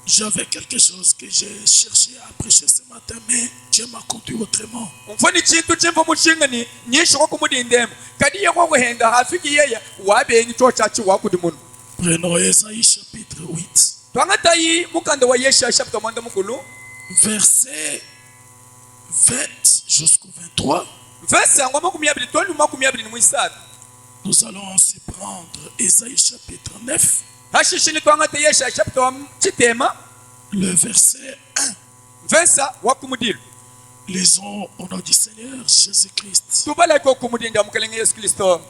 J'avais quelque chose que j'ai cherché à prêcher ce matin, mais Dieu m'a conduit autrement. Mfoni chintu chimva mushingani nyishoko kumudindemo kadi yako kuhenda hafiki yeye wabe nito chachi wakudi munu. Prenons Ésaïe chapitre 8. Twangata yi mukanda wa Yesha chapter mwanda mukulu. Verset 20 jusqu'au 23. Verset ngoma kumyabili tolu makumyabili ni mwisatu. Nous allons aussi prendre Ésaïe chapitre 9. Hashishini twangata Yesha chapter wa chitema. Le verset 1. Verset wakumudilu. Lisons au nom du Seigneur Jésus-Christ. Tubala ko kumudinda mukalenge Yesu Kristo.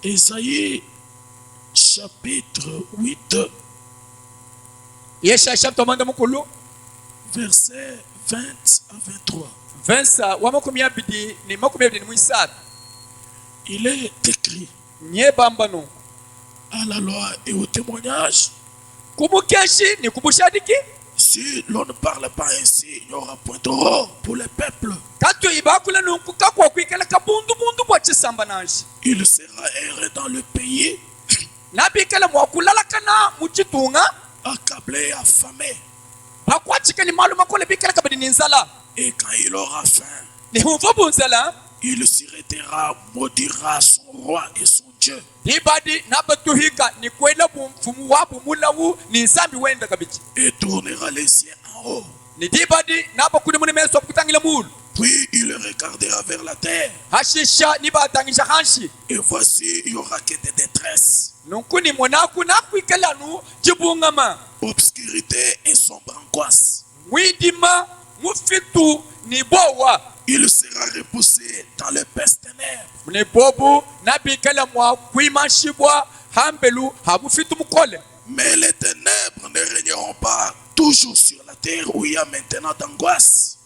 Ésaïe chapitre 8. Yesha chapter mwanda mukulu. Verset 20 à 23. Verset wa makumyabili ni mwisatu. Il est écrit Nye bambano. à la loi et au témoignage. Kumukeshi ni kubushadiki. Si l'on ne parle pas ainsi, il n'y aura point d'aurore pour les peuples. Il sera erré dans le pays, accablé et affamé. Et quand il aura faim, il s'irritera, maudira son roi et son Dieu. Et tournera les yeux en haut. Puis il regardera vers la terre. Et voici, il n'y aura que des détresses, obscurité et sombre angoisse. Il sera repoussé dans les pestes ténèbres. Mais les ténèbres ne régneront pas toujours sur la terre où il y a maintenant d'angoisse.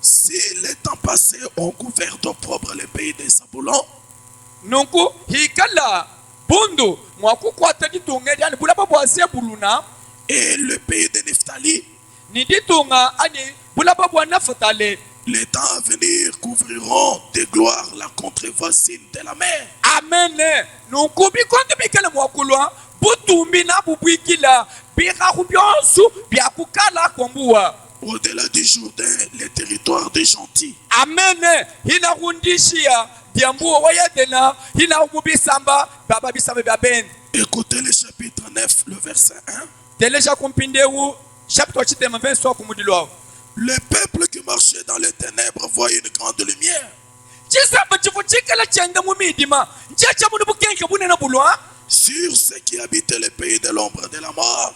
Si les temps passés ont couvert d'opprobre les pays des Zabulon, et le pays de Nephtali, les temps à venir couvriront de gloire la contrée-voisine de la mer. Amen. Au-delà du Jourdain, les territoires des gentils. Amen. Écoutez le chapitre 9, le verset 1. Le peuple qui marchait dans les ténèbres voit une grande lumière. Sur ceux qui habitaient le pays de l'ombre de la mort,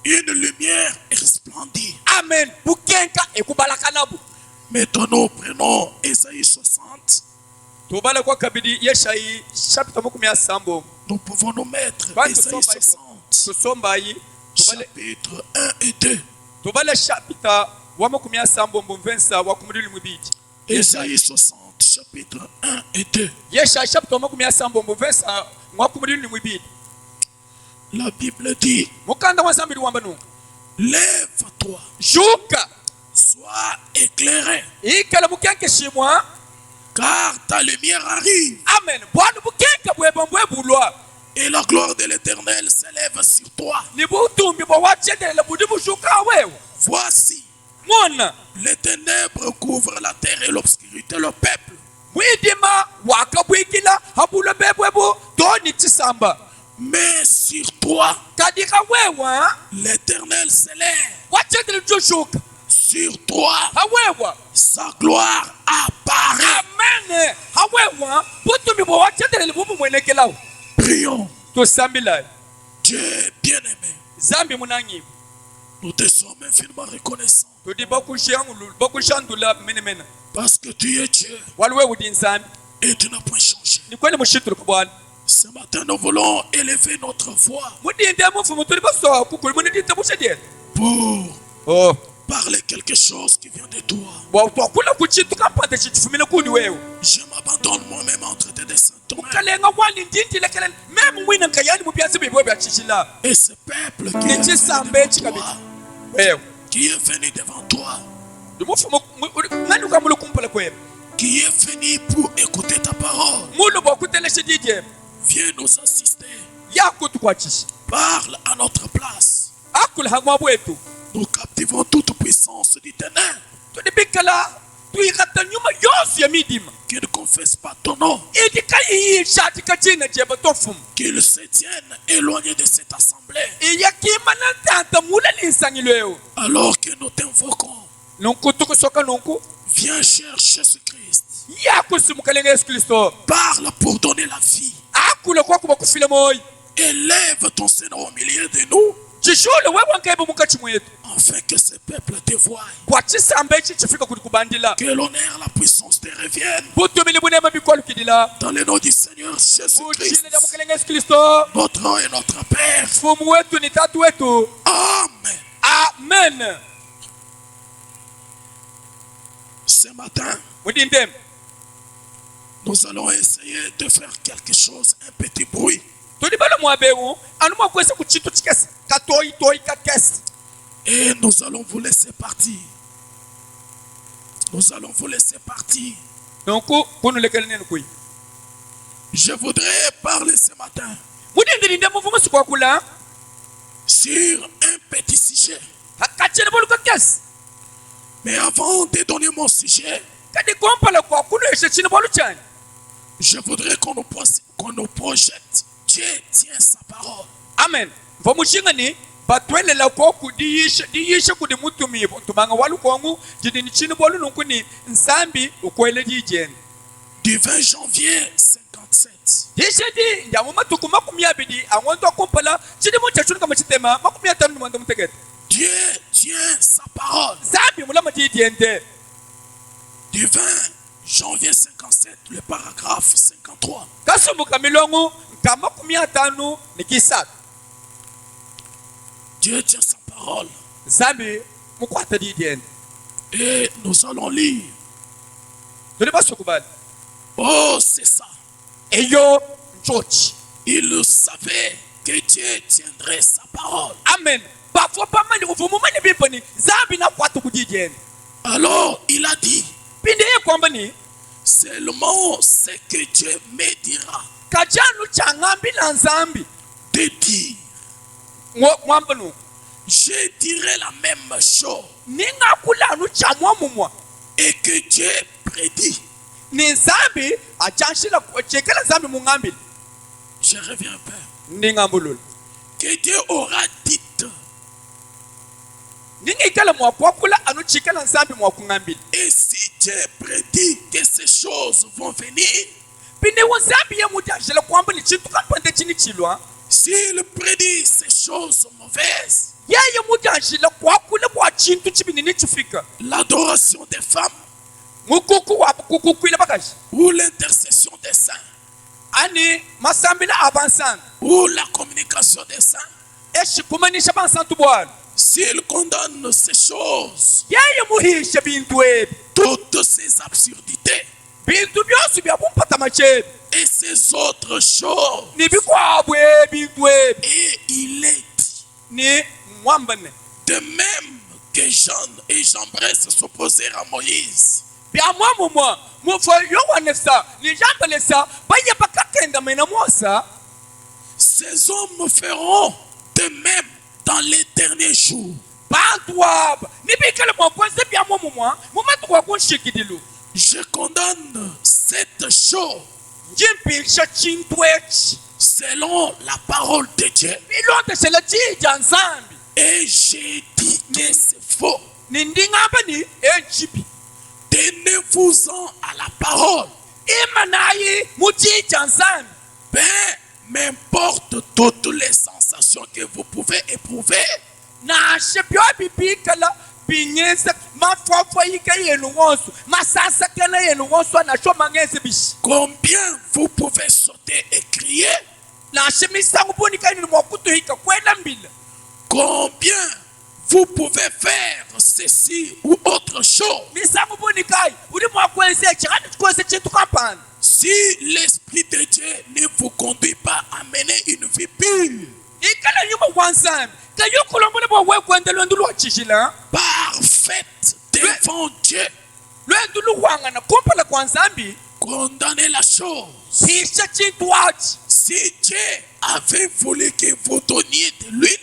une lumière resplendit. Amen. Maintenant, prenons Ésaïe 60. Nous pouvons nous mettre Ésaïe 60. Chapitre 1 et 2. Ésaïe 60, chapitre 1 et 2. La Bible dit, lève-toi, sois éclairé, car ta lumière arrive. Amen. Et la gloire de l'Éternel s'élève sur toi. Voici, les ténèbres couvrent la terre et l'obscurité le peuple. Mais sur toi, l'Éternel s'élève. Sur toi, sa gloire apparaît. Prions. Dieu bien-aimé, nous te sommes infiniment reconnaissants parce que tu es Dieu et tu n'as point changé. Ce matin, nous voulons élever notre voix pour parler quelque chose qui vient de toi. Je m'abandonne moi-même entre tes desseins. Et ce peuple qui est venu devant toi, qui est venu pour écouter ta parole, viens nous assister. Parle à notre place. Nous captivons toute puissance du ténèbre qui ne confesse pas ton nom, qu'ils se tiennent éloignés de cette assemblée. Alors que nous t'invoquons, viens chercher Jésus-Christ. Parle pour donner la vie. Élève ton Seigneur au milieu de nous, afin que ce peuple te voie. Que l'honneur, la puissance te reviennent. Dans le nom du Seigneur Jésus-Christ, notre roi et notre Père. Amen. Amen. Ce matin, nous allons essayer de faire quelque chose, un petit bruit. Et nous allons vous laisser partir. Nous allons vous laisser partir. Je voudrais parler ce matin sur un petit sujet. Mais avant de donner mon sujet, je voudrais qu'on nous projette. Dieu tient sa parole. Amen. Du 20 janvier 57. Dieu tient sa parole. Du 20 janvier 57, le paragraphe 53. Dieu tient sa parole. Et nous allons lire. Oh, c'est ça. Il savait que Dieu tiendrait sa parole. Amen. Alors il a dit, seulement ce que Dieu me dira de dire, je dirai la même chose. Et que Dieu prédit. Je reviens un peu. Que Dieu aura dit. Et si Dieu prédit que ces choses vont venir, s'il prédit ces choses mauvaises, l'adoration des femmes ou l'intercession des saints ou la communication des saints, s'il condamne ces choses, toutes ces absurdités et ces autres choses, et il est dit, de même que Jean et Jambres s'opposèrent à Moïse, ces hommes feront de même dans les derniers jours. Je condamne cette chose selon la parole de Dieu. Et j'ai dit que c'est faux. Tenez-vous-en à la parole. M'importe toutes les sensations que vous pouvez éprouver. Combien vous pouvez sauter et crier? Combien vous pouvez faire ceci ou autre chose? Si l'Esprit de Dieu ne vous conduit pas à mener une vie pure, parfaite devant Dieu, kuhangana kumpala kwa nzambi condamnez la chose. pisha chintu wachi Si Dieu avait voulu que vous donniez de l'huile,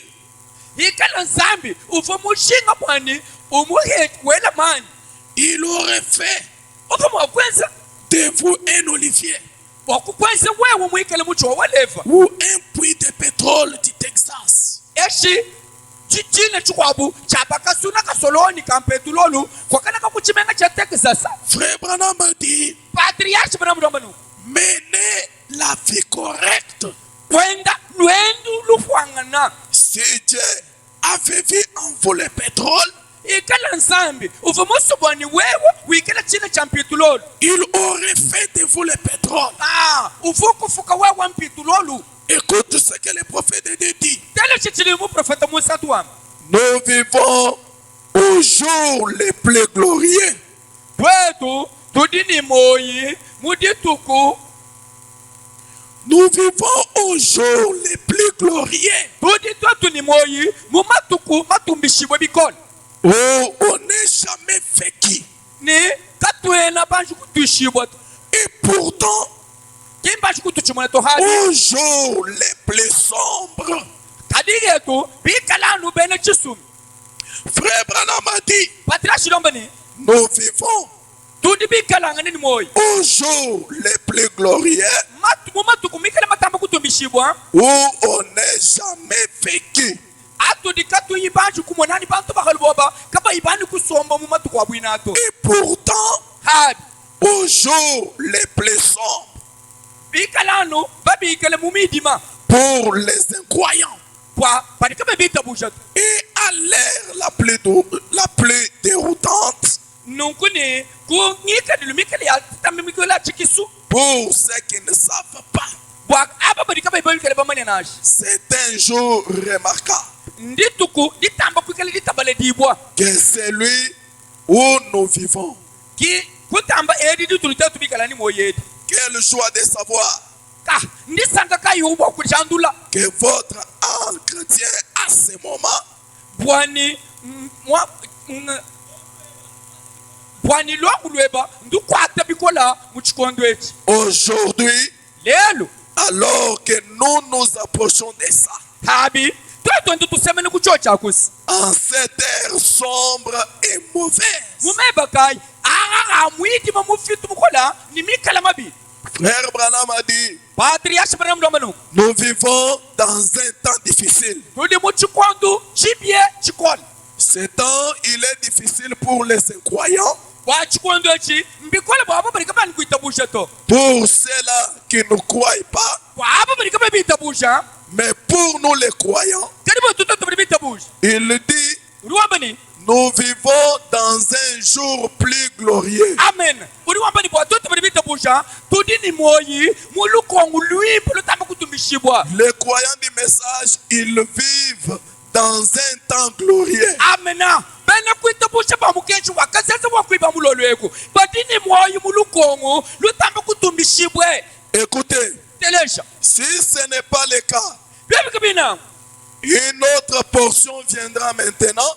ikala nzambi uva mushinga mwani umuheti wela mani il aurait fait uva mwakwenza de vous un olivier wakukwenza wewe mwikale mucho waleva ou un puits de pétrole du Texas. eshi chichine chikwabu chapakasuna kasoloni kampetulolu kwakana kakuchimenga cha Texas. Frère Branham a dit, Patriarche banamudomanu menez la vie correcte. kwenda lwendu lufuangana Si Dieu avait vu en vous le pétrole, ikala nzambi uva musobwani wewe wikala chine cha mpitulolu il aurait fait de vous le pétrole. uva kufuka wewe mpitulolu. Écoute ce que le prophète de Dieu dit. tele chichilimu profeta Musa tuwamba Nous vivons aux jours les plus glorieux. wetu tudini moyi mudituku Nous vivons aux jours les plus glorieux tudi twatu ni moyi mumatuku matumbishibwe bikola où on n'est jamais vécu. ni katwena banju kutushibwa Et pourtant, kimbanju kutuchimwana tohadi aux jours les plus sombres, kadi yetu bikalanu bene chisumi. Frère Branham a dit, Patriarche lombani nous vivons tudi bikalanga ni moyi aux jours les plus glorieux mumatuku mikala matamba kutumbishibwa où on n'est jamais vécu. atudi katu yibanju kumonani bantu bakaliboba kaba ibani kusomba mumatuku abwinato Et pourtant, hadi aux jours les plus sombres, bikalanu babikale mumidima pour les incroyants, kwa panikaba bitabujatu et à l'ère la plus déroutante, nunkuni ku ngikadilu mikali ya tamimikola chikisu pour ceux qui ne savent pas. bwa aba badikaba ibikale bamane nashi C'est un jour remarquable ndituku ditamba kwikale ditabale dibwa que c'est lui où nous vivons. ki kutamba edi ditulitatu bikala ni moyedi Quelle joie de savoir ka ndisanga kayubwa kuchandula que votre âme chrétien à ce moment bwani bwani lwangu lweba ndukwata bikola muchikondo eki aujourd'hui, lelo alors que nous nous approchons de ça, habi twetonde tusemene kuchocha kusi en cette ère sombre et mauvaise, mumeba kai aga mwidima mufitu mukola ni mikala mabi. Frère Branham a dit, Patriarche Branham domanu nous vivons dans un temps difficile. tudi muchikondo chibye chikola Ce temps, il est difficile pour les incroyants, bwa chikondo eki mbikola bwaba barikaba nikuitabusha to pour ceux-là qui ne croient pas, bwaba barikaba bitabusha mais pour nous les croyants, karibu tutoto bitabusha il dit, uliwambani nous vivons dans un jour plus glorieux. amen uliwambani bwa toto bitabusha tudi ni moyi mulukongu lwimbo lutamba kutumbishibwa. Les croyants du message, ils vivent dans un temps glorieux. amena bene kuitabusha bamukenshi wakazeze wakwiba mulolweko badini moyi mulukongu lutamba kutumbishibwe. Écoutez, telesha si ce n'est pas le cas, bebikabina une autre portion viendra maintenant,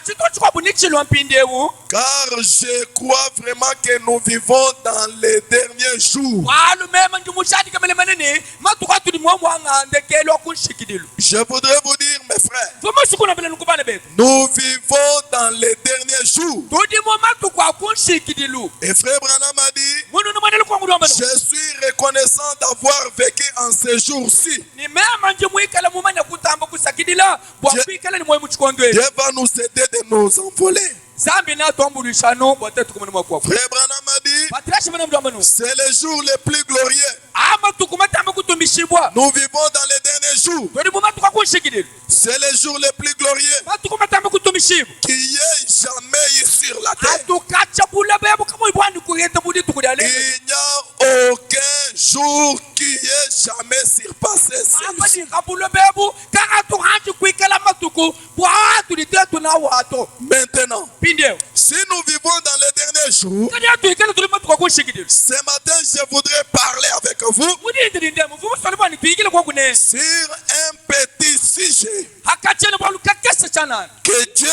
chitochikwabu nichilwa mpindewu car je crois vraiment que nous vivons dans les derniers jours. walumema ndimushadi kamele manene matukatu ni mwamwanga ndekelwa kunshikidilu Je voudrais vous dire, mes frères, vumashikuna vile nikubane betu nous vivons dans les derniers jours. tudimo matukwa kunshikidilu Et frère Branham a dit, munu ni mwanele kwangu lwambano je suis reconnaissant d'avoir vécu en ces jours-ci. ni mema nje mwikala mumanya kutamba kusakidila bwakwikala ni mwe muchikondwe Dieu va nous aider de nous envoler. zambi natwambulishano bwatetukumene mwakwafu Frère Branham a dit, patriarche bana mlwambano c'est les jours les plus glorieux. ama tukumatamba kutumbishibwa Nous vivons dans les derniers jours. tuli mumatuka kunshikidilu C'est les jours les plus glorieux matukumatamba kutumbishibwa qu'il y ait jamais eu sur la terre. atukacha bula bebu kama ibwani kuyeta budi tukudale Il n'y a aucun jour qui ait jamais surpassé celui-ci. amani kabulo bebu kaka tuhanji kwikala matuku bwatu litetu na wato Maintenant, pindeo si nous vivons dans les derniers jours, kadi atu ikala tuli matuka kunshikidilu ce matin, je voudrais parler avec vous mudindi ndemo vumu salibani tuikile kwa kune sur un petit sujet hakachele bwalu kakesa chanana que Dieu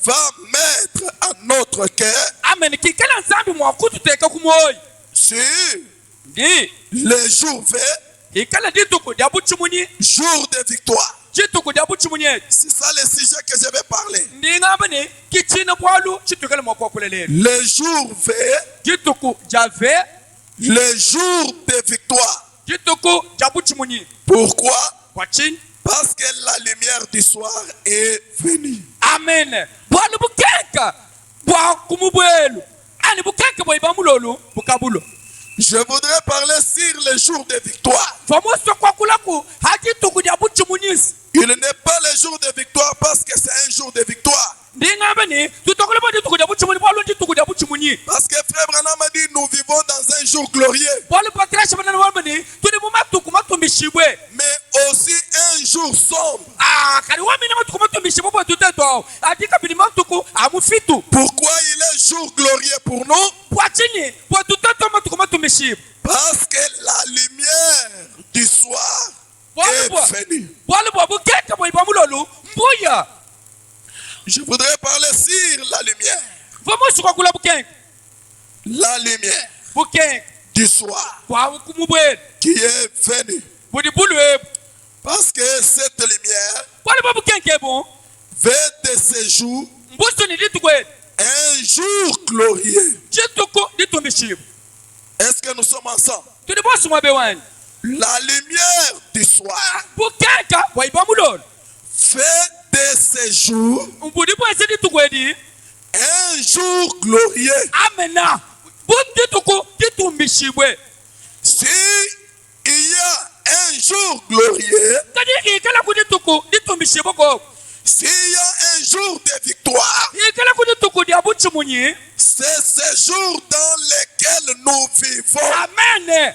va mettre à notre cœur ama amen kikala nzambi mwakututeka kumoyo si ndi les jours verts, ikala dituku dia buchimuni jour de victoire. chituku dia buchimuni C'est ça le sujet que je vais parler. ndi ngabane kichina bwalu chitukala mwakwakulele Les jours verts, dituku jave les jours de victoire. dituku dia buchimuni Pourquoi? kwachini Parce que la lumière du soir est venue. amen bwalu bukeka bwa kumubwelu ani bukeka bwa ibamulolu bukabulo. Je voudrais parler sur les jours de victoire. Il n'est pas le jour de victoire parce que c'est un jour de victoire. Parce que frère Branham a dit nous vivons dans un jour glorieux. Mais aussi un jour sombre. Pourquoi il est jour glorieux pour nous? Parce que la lumière du soir est venue. Je voudrais parler sur la lumière. La lumière du soir qui est venue. Parce que cette lumière veut de ce jour un jour glorieux. Est-ce que nous sommes ensemble? La lumière du soir fait de ce jour un jour glorieux. Si il y a un jour glorieux, s'il y a un jour de victoire, c'est ce jour dans lequel nous vivons. Amen.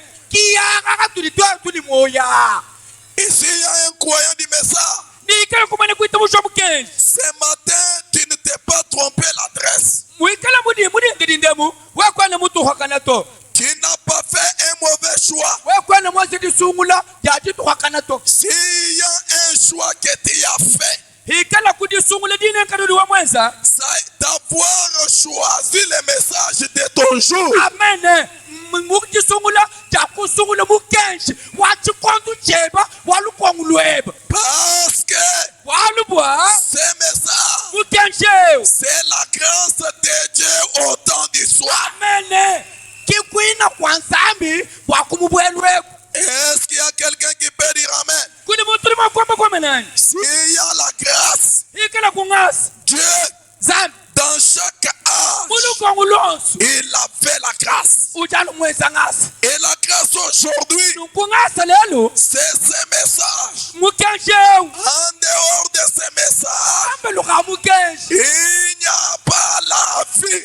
Et s'il y a un croyant du message, ce matin, tu ne t'es pas trompé l'adresse. Tu n'as pas fait un mauvais choix. S'il y a un choix que tu as fait, c'est d'avoir choisi le message de ton jour. Amen. Parce que ce message, c'est la grâce de Dieu au temps du soir. Amen. Est-ce qu'il y a quelqu'un qui peut dire Amen? S'il y a la grâce, Dieu, dans chaque âge, il avait la grâce. Et la grâce aujourd'hui, c'est ce message. En dehors de ce message, il n'y a pas la vie.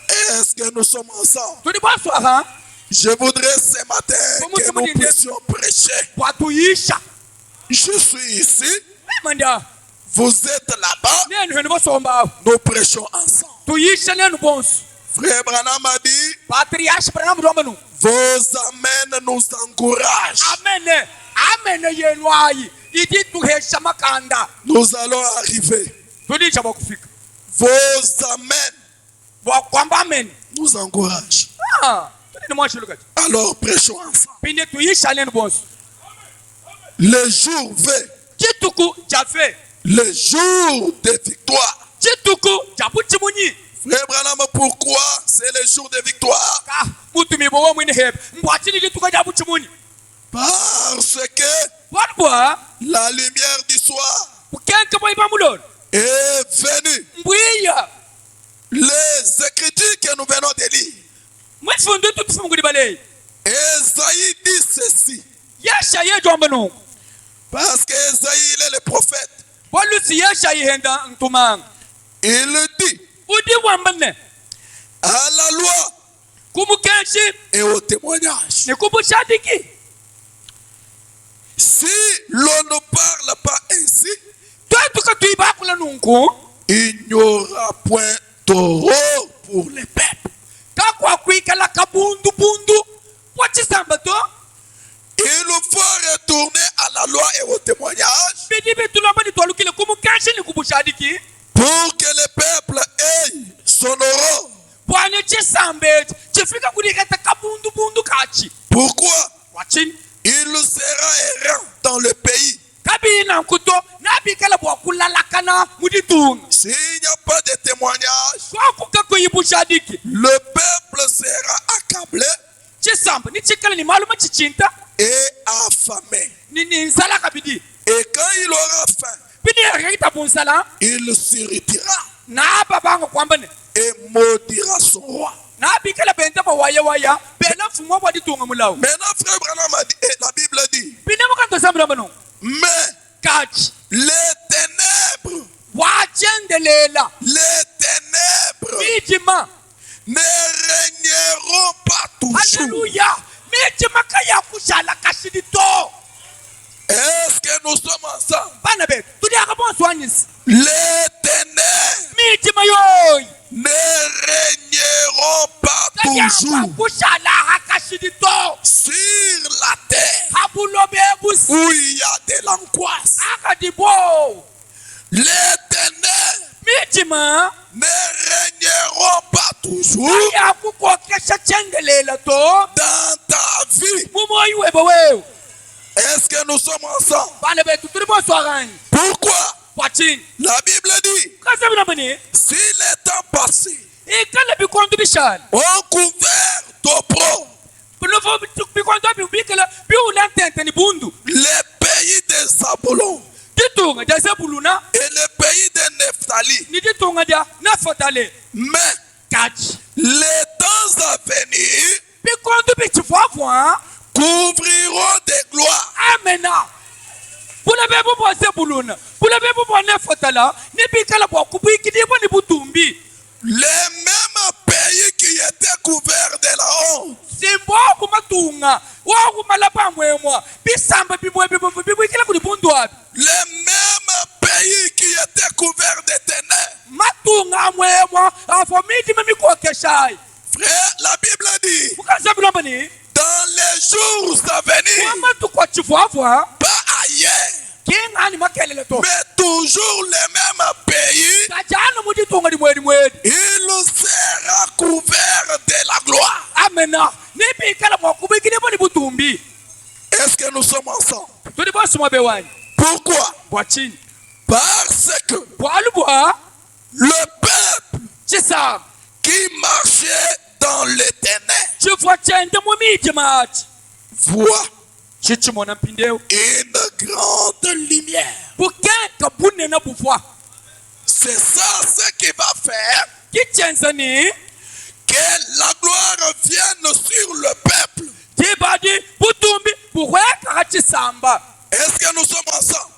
Est-ce que nous sommes ensemble? Je voudrais ce matin que nous puissions prêcher. Je suis ici, vous êtes là-bas, nous prêchons ensemble. Frère Branham a dit, vos amens nous encouragent. Nous allons arriver. Vos amens nous encouragent. Alors prêchons ensemble. Le jour V, le jour de victoire. Frère Branham, pourquoi c'est le jour de victoire? Parce que la lumière du soir est venue. Les écritures que nous venons de lire, Esaïe dit ceci. Parce que Esaïe, il est le prophète. Il dit à la loi et au témoignage. Si l'on ne parle pas ainsi, il n'y aura point d'eau pour les peuples. Il faut retourner à la loi et au témoignage pour que le peuple ait son aurore. Pourquoi? Il sera errant dans le pays. S'il n'y a pas de témoignage, le peuple sera accablé et affamé. Et quand il aura faim, il s'irritera et maudira son roi. Maintenant, frère Branham a dit, et la Bible dit, mais les ténèbres ne régneront pas toujours. Est-ce que nous sommes ensemble? Les ténèbres ne régneront pas toujours sur la terre où il y a de l'angoisse. Les ténèbres ne régneront pas toujours dans ta vie. Est-ce que nous sommes ensemble? Pourquoi? La Bible dit, si les temps passés ont couvert d'opprobre les pays de Zabulon et le pays de Nephtali, mais les temps à venir couvriront de gloire. Amen. Les mêmes pays qui étaient couverts de la honte, les mêmes pays qui étaient couverts de ténèbres. Frère, la Bible dit, dans les jours à venir, pas ailleurs, mais toujours les mêmes pays, il sera couvert de la gloire. Est-ce que nous sommes ensemble? Pourquoi? Parce que le peuple qui marchait dans les ténèbres voit une grande lumière. C'est ça ce qui va faire que la gloire vienne sur le peuple. Est-ce que nous sommes ensemble?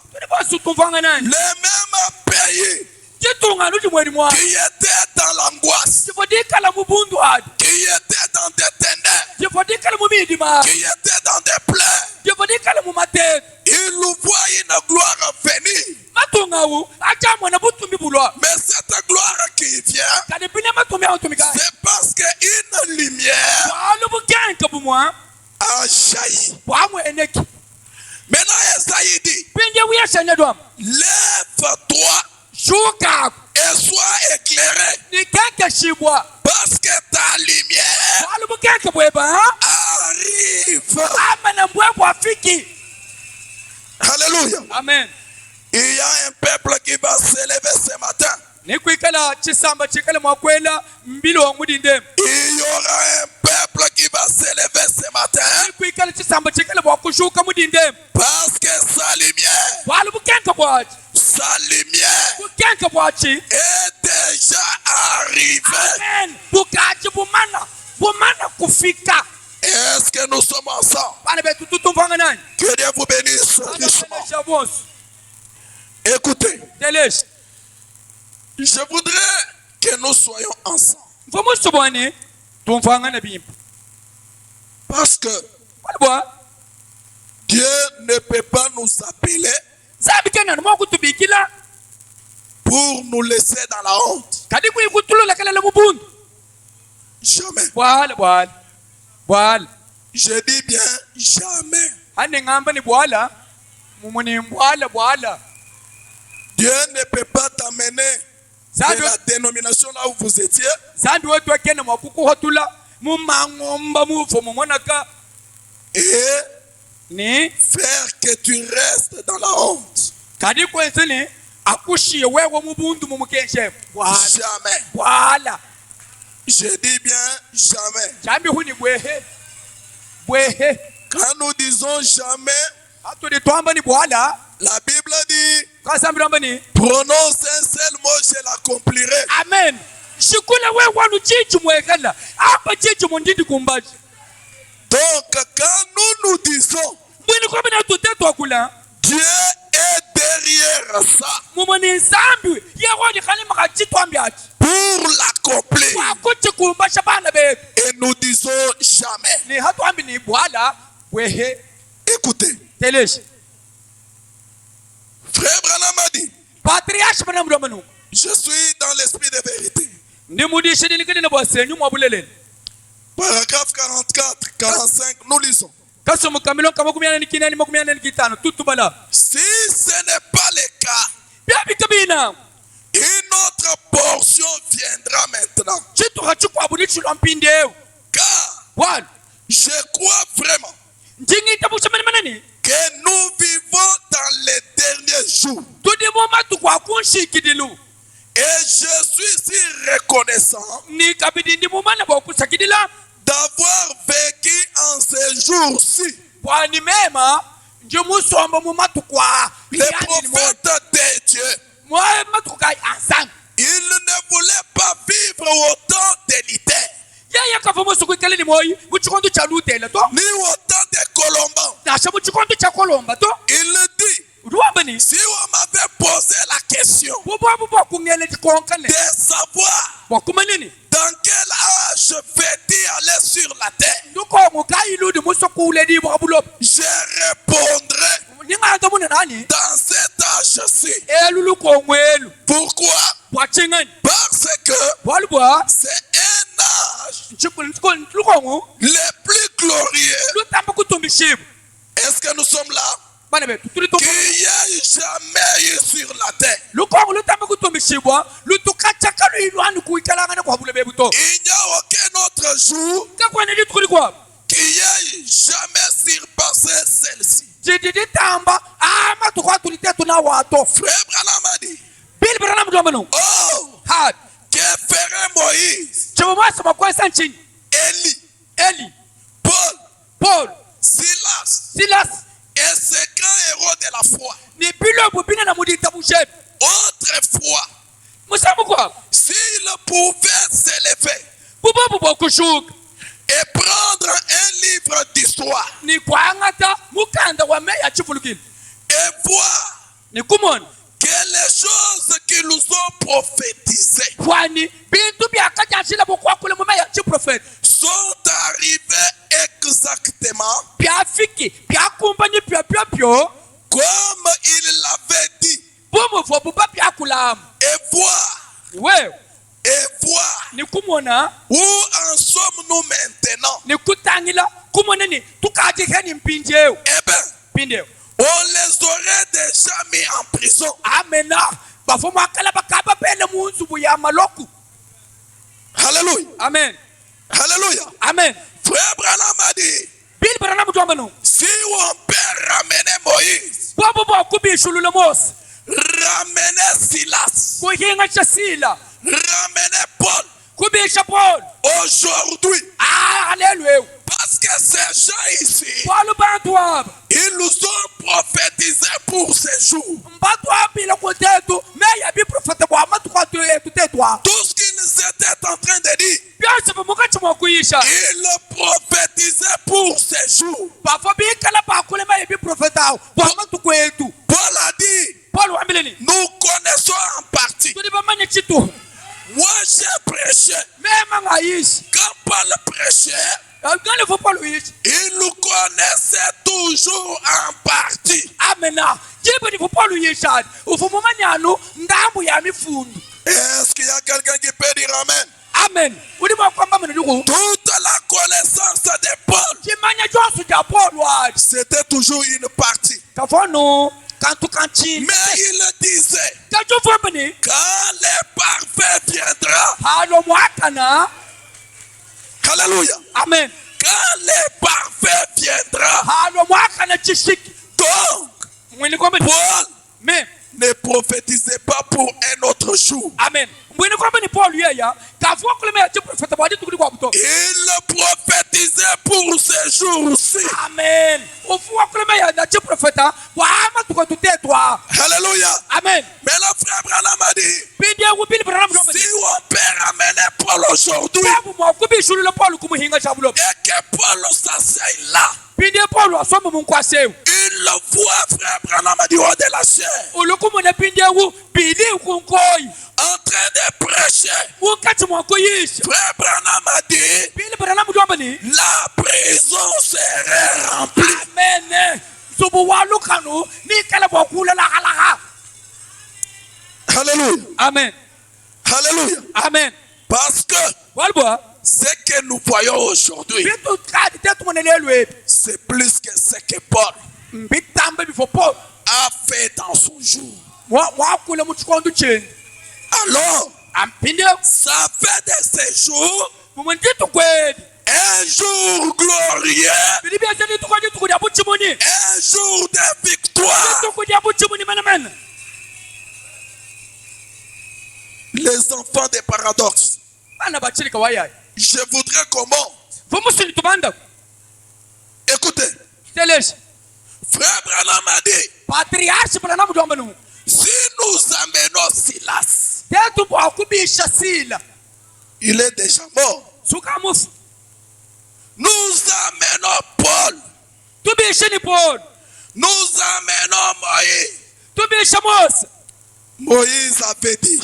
Les mêmes pays qui étaient dans l'angoisse, qui étaient dans des ténèbres, qui étaient dans des plaies, ils voient une gloire venir. Mais cette gloire qui vient, c'est parce qu'une lumière a jailli. Maintenant, Esaïe dit, lève-toi et sois éclairé, parce que ta lumière arrive. Alléluia. Amen. Il y a un peuple qui va s'élever ce matin. Il y aura un peuple qui va s'élever ce matin, parce que sa lumière est déjà arrivée. Est-ce que nous sommes ensemble? Que Dieu vous bénisse richement. Écoutez, je voudrais que nous soyons ensemble. Parce que Dieu ne peut pas nous appeler pour nous laisser dans la honte. Jamais. Je dis bien jamais. Dieu ne peut pas t'amener de la dénomination là où vous étiez. Et faire que tu restes dans la honte. Jamais. Je dis bien jamais. Quand nous disons jamais, la Bible dit, prononce un seul mot, je l'accomplirai. Amen. Donc, quand nous nous disons, Dieu est derrière ça pour l'accomplir. Et nous disons jamais. Écoutez. Frère Branham a dit, je suis dans l'esprit de vérité. Paragraphe 44, 45, nous lisons. Si ce n'est pas le cas, une autre portion viendra maintenant. Car je crois vraiment que nous vivons dans les derniers jours. Et je suis si reconnaissant d'avoir vécu en ces jours-ci. Le prophète de Dieu, il ne voulait pas vivre au temps de l'idée, ni au temps de Colomban. Il dit, si on m'avait posé la question de savoir dans quel âge vais-tu aller sur la terre, je répondrai dans cet âge-ci. Pourquoi? Parce que c'est un âge le plus glorieux. Est-ce que nous sommes là? Qu'il n'y ait jamais eu sur la terre. Il n'y a aucun autre jour qui ait jamais surpassé celle-ci. Frère Branham a dit, oh, que ferait Moïse, Élie, Paul, Silas, et ces grands héros de la foi? Autrefois, s'ils pouvaient s'élever et prendre un livre d'histoire et voir que les choses qui nous ont prophétisées sont arrivées exactement comme il l'avait dit, et voir où en sommes-nous maintenant. Eh bien, on les aurait déjà mis en prison. Alléluia. Amen. Alléluia. Amen. Frère Branham a dit, si on peut ramener Moïse, ramener Silas, ramener Paul, aujourd'hui, parce que ces gens ici, ils nous ont prophétisé pour ces jours. Tout ce qu'ils étaient en train de dire, ils prophétisaient pour ces jours. Paul a dit, nous connaissons en partie. Moi j'ai prêché. Quand Paul prêchait, il nous connaissait toujours en partie. Est-ce qu'il y a quelqu'un qui peut dire Amen? Amen. Toute la connaissance de Paul, c'était toujours une partie. Mais il disait, quand le parfait viendra, alléluia, Amen. quand le parfait viendra, donc Paul ne prophétisait pas pour un autre jour. Amen. Il prophétisait pour ce jour-ci. Amen. Alléluia. Amen. Mais le frère Branham a dit, si on peut ramener Paul aujourd'hui, et que Paul s'asseye là, il le voit, frère Branham a dit, au de la chair, en train de prêcher. Frère Branham a dit, la prison serait remplie. Alléluia. Amen. Alléluia. Amen. Parce que ce que nous voyons aujourd'hui, c'est plus que ce que Paul a fait dans son jour. Alors, ça fait de ces jours un jour glorieux, un jour de victoire. Les enfants des paradoxes, je voudrais comment? Écoutez, frère Branham a dit, si nous amenons Silas, il est déjà mort. Nous amenons Paul, nous amenons Moïse. Moïse avait dit,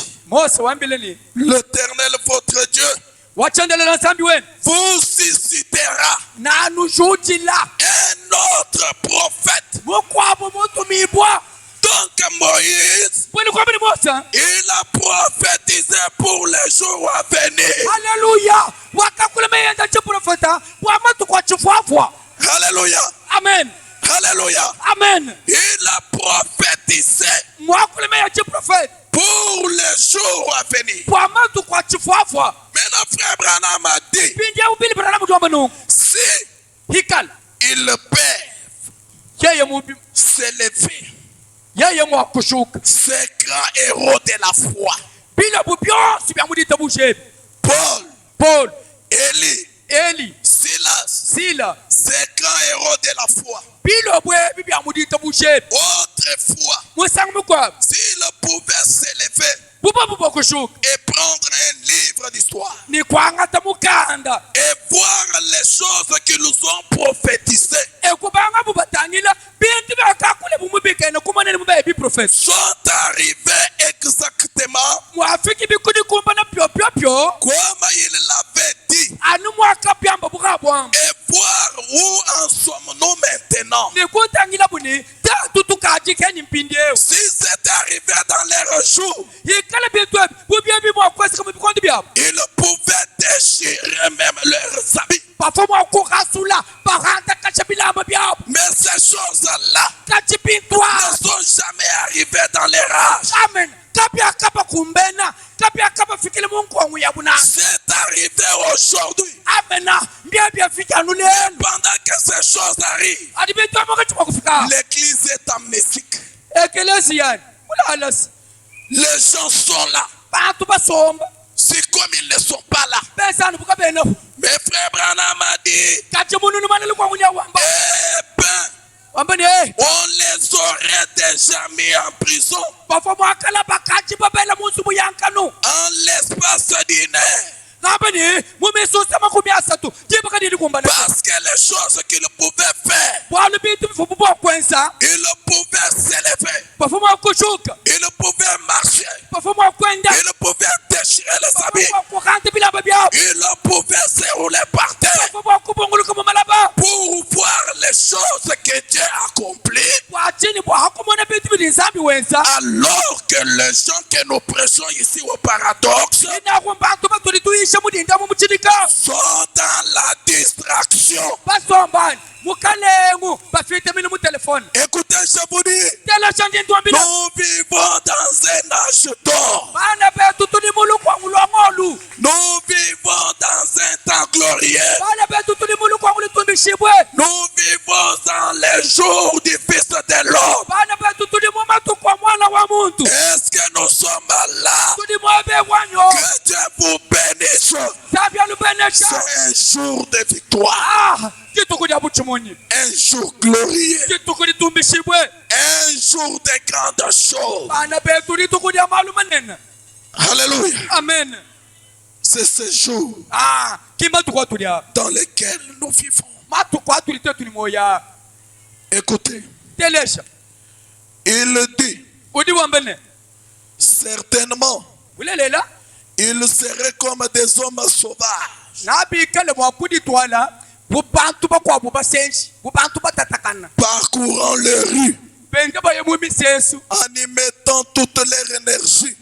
l'Éternel votre Dieu vous suscitera un autre prophète. Donc Moïse, il a prophétisé pour les jours à venir. Alléluia. Alléluia. Amen. Alléluia. Amen. Il a prophétisé pour les jours à venir. Maintenant, frère Branham a dit, si ils peuvent s'élever, ces grands héros de la foi, Paul, Élie, Silas, ces grands héros de la foi, autrefois, s'ils pouvaient s'élever et prendre un livre d'histoire et voir les choses qui nous ont prophétisées, sont arrivés exactement comme il l'avait dit, et voir où en sommes-nous maintenant. Si c'est arrivé dans leur jour, ils pouvaient déchirer même leurs habits. Mais ces choses-là ne sont jamais arrivées dans les rages. C'est arrivé aujourd'hui. Pendant que ces choses arrivent, l'église est amnésique. Les gens sont là. C'est comme ils ne sont pas là. Mais frère Branham a dit, on les aurait déjà mis en prison en l'espace d'une heure. Parce que les choses qu'ils pouvaient faire, ils pouvaient s'élever, ils pouvaient marcher, ils pouvaient déchirer les habits, ils pouvaient se rouler par terre pour voir les choses que Dieu a accomplies. Alors que les gens que nous prêchons ici au paradoxe sont dans la distraction. Écoutez, je vous dis, Nous vivons dans un âge d'or. Nous vivons dans un temps glorieux. Nous vivons dans les jours du Fils de l'homme. Est-ce que nous sommes là? Que Dieu vous bénisse. C'est un jour de victoire. Un jour glorieux. Un jour de grandes choses. Alléluia. Amen. C'est ce jour dans lequel nous vivons. Écoutez, il dit certainement ils seraient comme des hommes sauvages, parcourant les rues en y mettant toute leur énergie,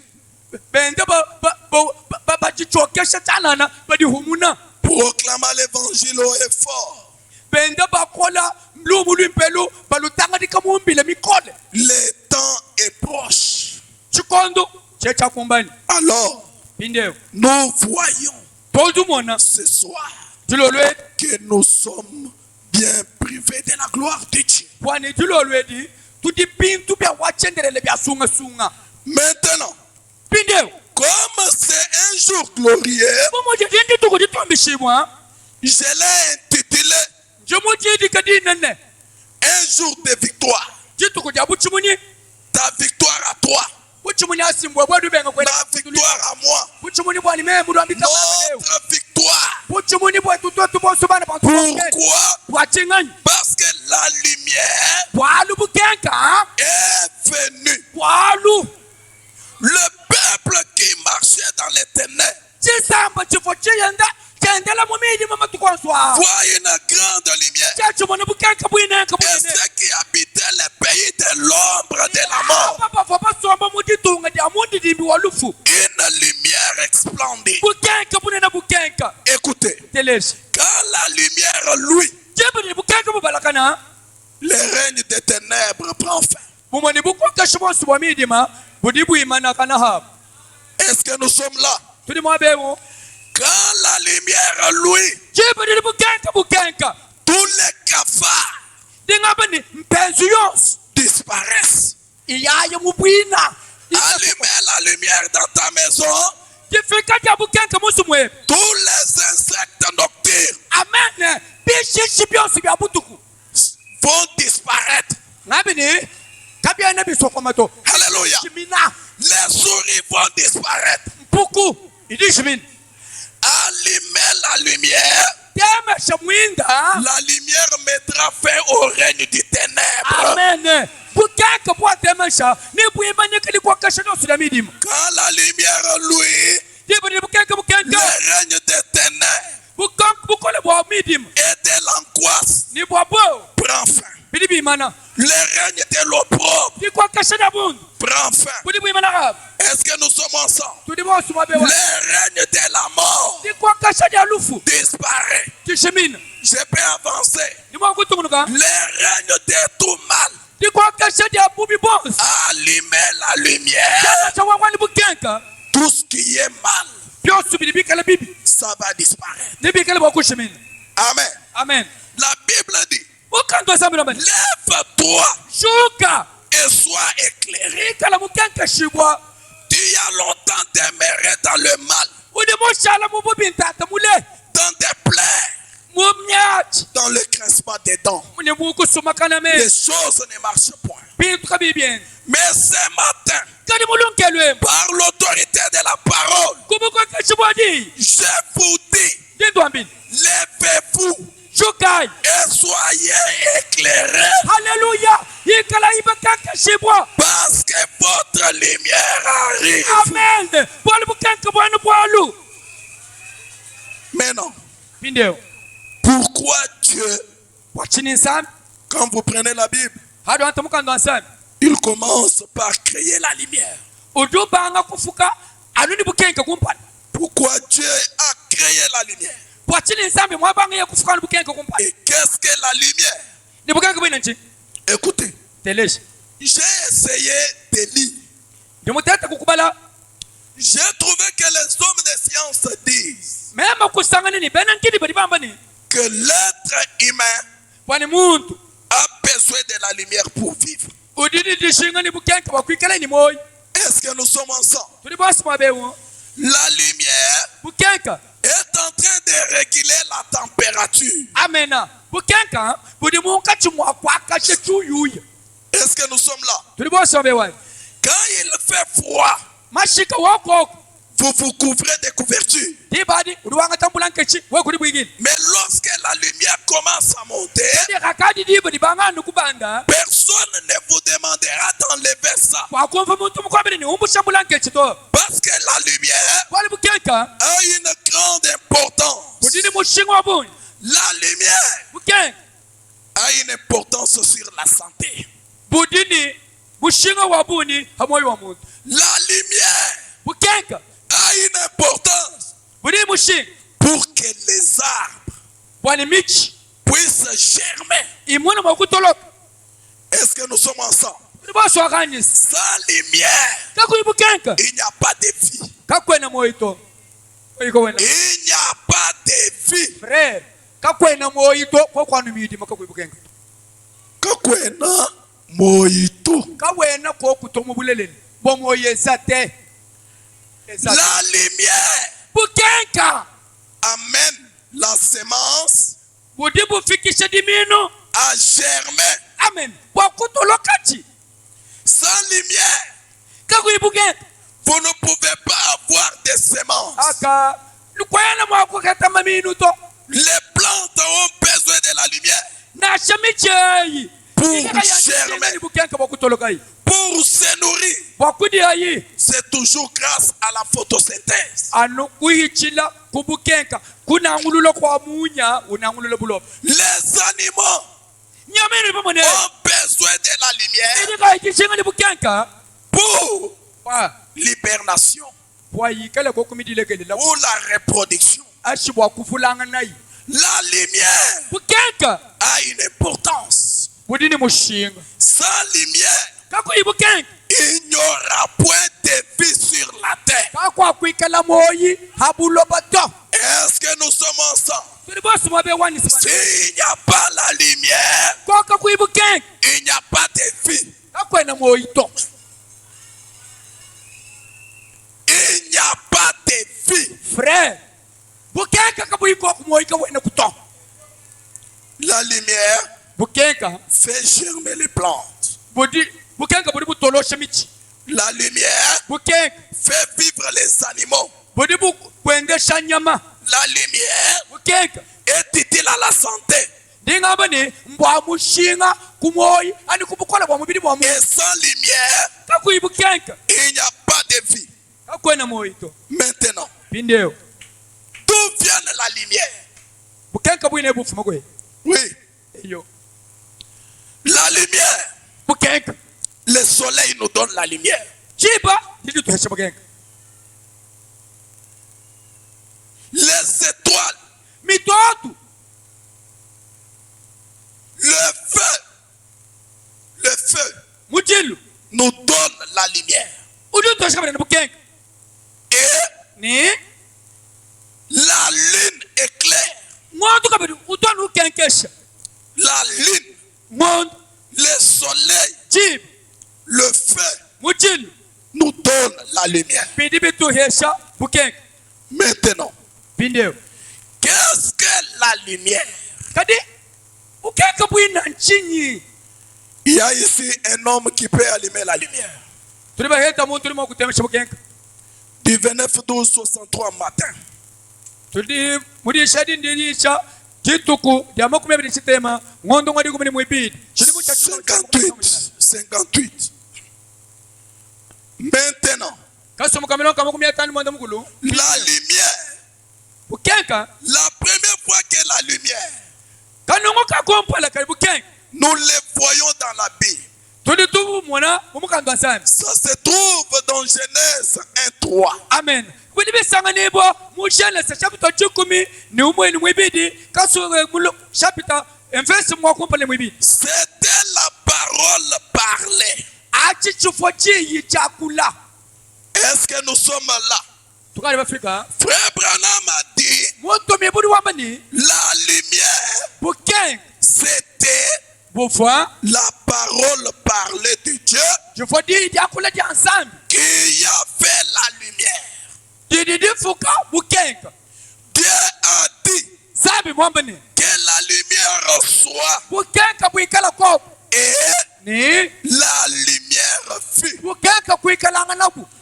proclamant l'évangile au effort. Le temps est proche. Alors, nous voyons ce soir que nous sommes bien privés de la gloire de Dieu. Maintenant, comme c'est un jour glorieux, je l'ai intitulé un jour de victoire. Ta victoire à toi. Ma victoire à moi. Notre victoire. Pourquoi? Parce que la lumière est venue. Le peuple qui marchait dans les ténèbres voit une grande lumière. Et ceux qui habitaient les pays de l'ombre de la mort, une lumière resplendit. Écoutez, quand la lumière lui, le règne des ténèbres prend fin. Est-ce que nous sommes là? Quand la lumière lui, tous les cafards disparaissent. Allumez la lumière dans ta maison. Tous les insectes nocturnes vont disparaître. Alléluia. Les souris vont disparaître. Allumez la lumière. La lumière mettra fin au règne du ténèbre. Amen. Quand la lumière lui, le règne des ténèbres et de l'angoisse prend fin. Le règne de l'opprobre prend fin. Est-ce que nous sommes ensemble? Le règne de la mort disparaît. Je peux avancer. Le règne de tout mal. Allumez la lumière. Tout ce qui est mal, ça va disparaître. Amen. Amen. La Bible dit, lève-toi et sois éclairé. Tu as longtemps demeuré dans le mal, dans des plaies, dans le crespement des dents. Les choses ne marchent point. Mais ce matin, par l'autorité de la parole, je vous dis, lèvez-vous et soyez éclairés. Alléluia. Parce que votre lumière arrive. Amen. Maintenant, pourquoi Dieu, quand vous prenez la Bible, il commence par créer la lumière? Pourquoi Dieu a créé la lumière? Et qu'est-ce que la lumière? Écoutez, J'ai essayé de lire. J'ai trouvé que les hommes de science disent que l'être humain a besoin de la lumière pour vivre. Est-ce que nous sommes ensemble? La lumière est en train de réguler la température. Est-ce que nous sommes là? Quand il fait froid, vous vous couvrez des couvertures. Mais lorsque la lumière commence à monter, personne ne vous demandera d'enlever ça. Parce que la lumière a une grande importance. La lumière a une importance sur la santé. La lumière a une importance pour que les arbres puissent germer. Est-ce que nous sommes ensemble? Sans lumière, il n'y a pas de vie. Il n'y a pas de vie. Frère, kakwena moito kawena ko kutomo buleleni bomoyeza te. La lumière bukenka amène la semence à germer. Amen. Wakutolokati. Sans lumière, vous ne pouvez pas avoir des semences. Les plantes ont besoin de la lumière pour germer, pour se nourrir. C'est toujours grâce à la photosynthèse. Les animaux ont besoin de la lumière pour l'hibernation ou la reproduction. La lumière a une importance. Sans lumière, il n'y aura point de vie sur la terre. Est-ce que nous sommes ensemble? S'il n'y a pas la lumière, il n'y a pas de vie. Il n'y a pas de vie. Frère, la lumière fait germer les plantes. La lumière fait vivre les animaux. La lumière est utile à la santé. Et sans lumière, il n'y a pas de vie. Maintenant, d'où vient la lumière? Oui. La lumière. Le soleil nous donne la lumière. Les étoiles. Le feu nous donne la lumière. Et la lune éclaire. La lune, le soleil, le feu nous donne la lumière. Maintenant, qu'est-ce que la lumière? Il y a ici un homme qui peut allumer la lumière. Du 29-12-63 matin. 58. Maintenant, la lumière, la première fois que la lumière, nous les voyons dans la Bible. Ça se trouve dans Genèse 1:3. Amen. C'était la parole parlée. Est-ce que nous sommes là? Frère Branham a dit la lumière, c'était la parole parlée de Dieu qui a fait la lumière. Dieu a dit que la lumière soit et la lumière fut.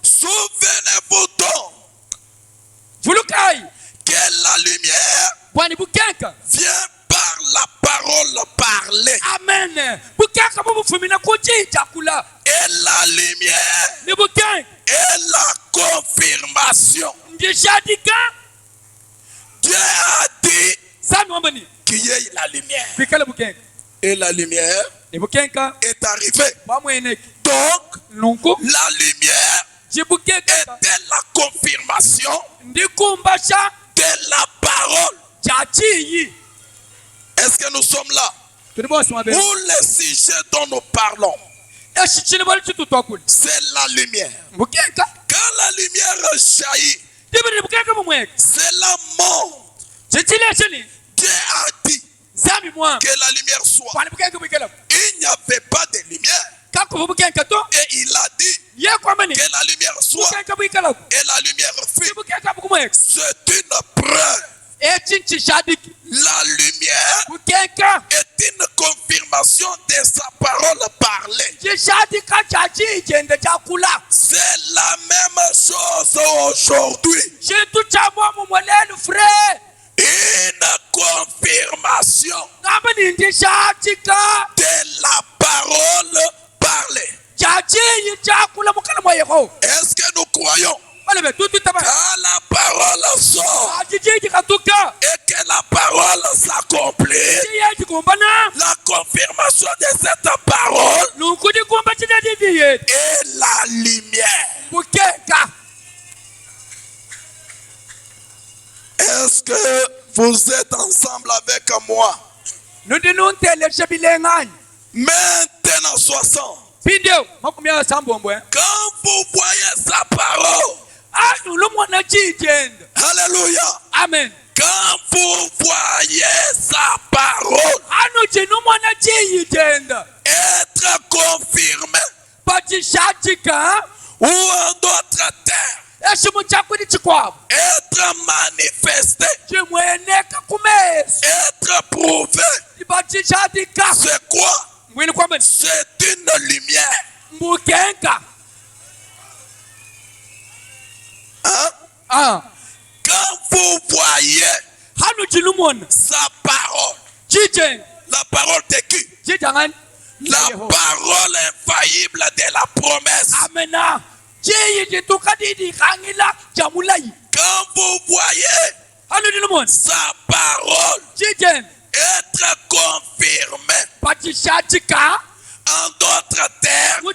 Souvenez-vous donc que la lumière vient par la parole parlée. Amen. Et la lumière est la confirmation. Dieu a dit qu'il y ait la lumière. Et la lumière est arrivée. Donc, la lumière était la confirmation de la parole. Est-ce que nous sommes là? Pour le sujet dont nous parlons, c'est la lumière. Quand la lumière jaillit, cela montre. Dieu a dit que la lumière soit. Il n'y avait pas de lumière. Et il a dit que la lumière soit. Et la lumière fut. C'est une preuve. La lumière est une confirmation de sa parole parlée. C'est la même chose aujourd'hui. Une confirmation de la parole parlée. Est-ce que nous croyons? Quand la parole sort et que la parole s'accomplit, la confirmation de cette parole est la lumière. Est-ce que vous êtes ensemble avec moi? Maintenant, 60. Quand vous voyez sa parole, alléluia. Amen. Quand vous voyez sa parole être confirmée, ou en d'autres termes, être manifesté, être prouvé, c'est quoi? C'est une lumière. Hein? Quand vous voyez sa parole, la parole de qui? La parole infaillible de la promesse. Quand vous voyez sa parole être confirmée, en d'autres termes,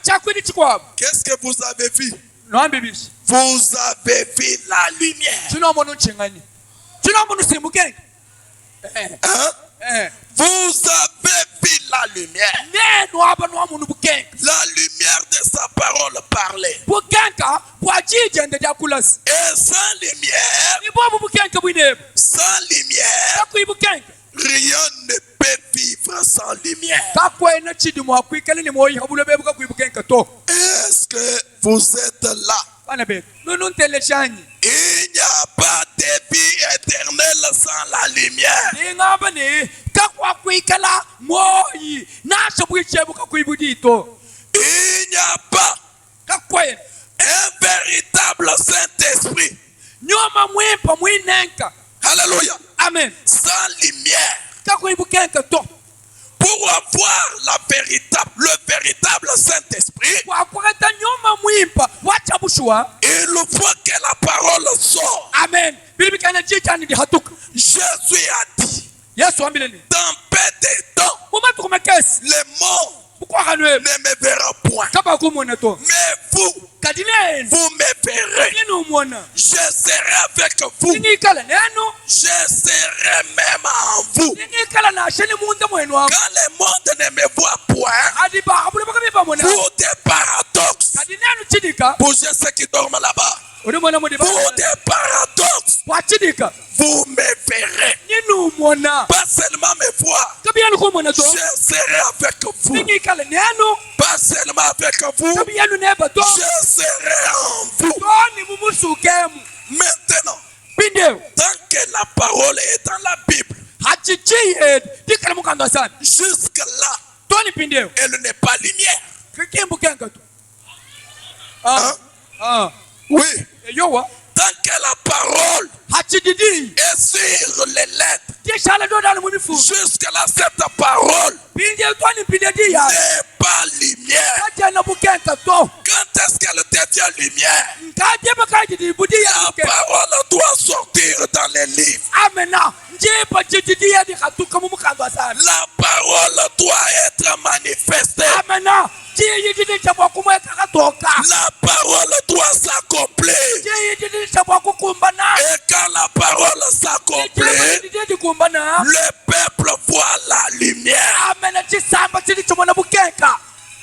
qu'est-ce que vous avez vu? Vous avez vu la lumière. Hein? Vous avez vu la lumière. La lumière de sa parole parlée. Et sans lumière, rien ne peut vivre sans lumière. Est-ce que vous êtes là? Il n'y a pas de vie éternelle sans la lumière. Il n'y a pas un véritable Saint-Esprit. Alléluia. Amen. Sans lumière. Pour avoir le véritable Saint-Esprit, il faut que la parole sorte. Amen. Jésus a dit, dans peu de temps, le monde ne me verra point. Mais vous, vous me verrez. Je serai avec vous. Je serai même en vous. Quand le monde ne me voit point, pour des paradoxes, pour ceux qui dorment là-bas, pour des paradoxes, vous me verrez. Pas seulement me voir, je serai avec vous. Pas seulement avec vous, je serai en vous. Maintenant, tant que la parole est dans la Bible, jusque-là, elle n'est pas lumière. Hein? Oui. Tant que la parole est sur les lettres, jusque-là, cette parole n'est pas lumière. Quand est-ce qu'elle devient lumière? La parole doit sortir dans les livres. La parole doit être manifestée. La parole doit s'accomplir. Et quand la parole s'accomplit, le peuple voit la lumière.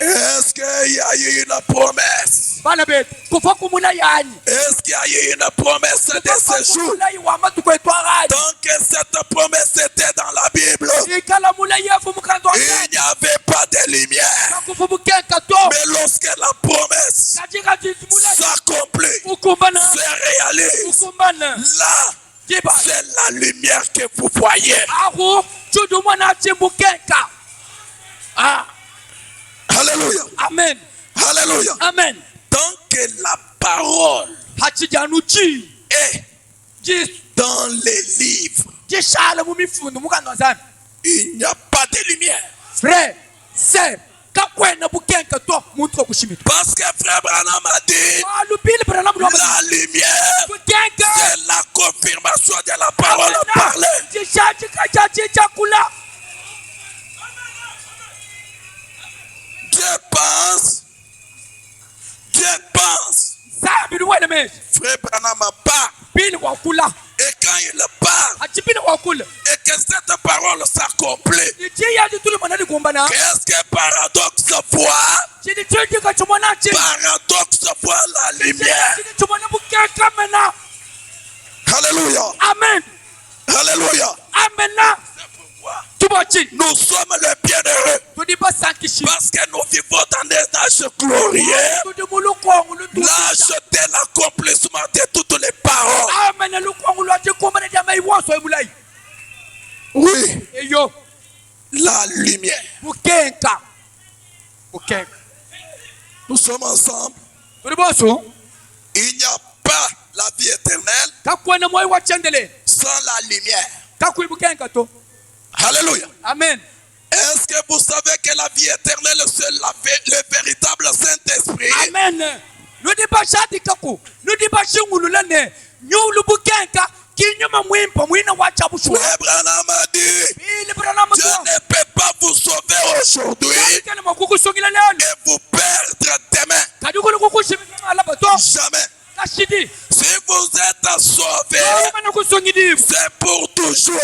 Est-ce qu'il y a eu une promesse? Est-ce qu'il y a eu une promesse de ce jour? Donc cette promesse était dans la Bible. Il n'y avait pas de lumière. Mais lorsque la promesse s'accomplit, se réalise, là, c'est la lumière que vous voyez. Alléluia. Amen. Alléluia. Amen. Tant que la parole est dans les livres, il n'y a pas de lumière. Frère, c'est parce que frère Branham a dit la lumière, c'est la confirmation de la parole parlée. Dieu pense. Frère Branham parle. Et quand il parle, et que cette parole s'accomplit, qu'est-ce que paradoxe voit? Paradoxe voit la lumière. Alléluia. Amen. Alléluia. Amen. Nous sommes les bienheureux parce que nous vivons dans des âges glorieux, l'âge de l'accomplissement de toutes les paroles. Oui, la lumière. Nous sommes ensemble. Il n'y a pas la vie éternelle sans la lumière. Alléluia. Amen. Est-ce que vous savez que la vie éternelle, c'est le véritable Saint-Esprit? Amen. Nous Abraham a dit, Dieu ne peut pas vous sauver aujourd'hui et vous perdre demain. Jamais. Si vous êtes sauvé, c'est pour toujours.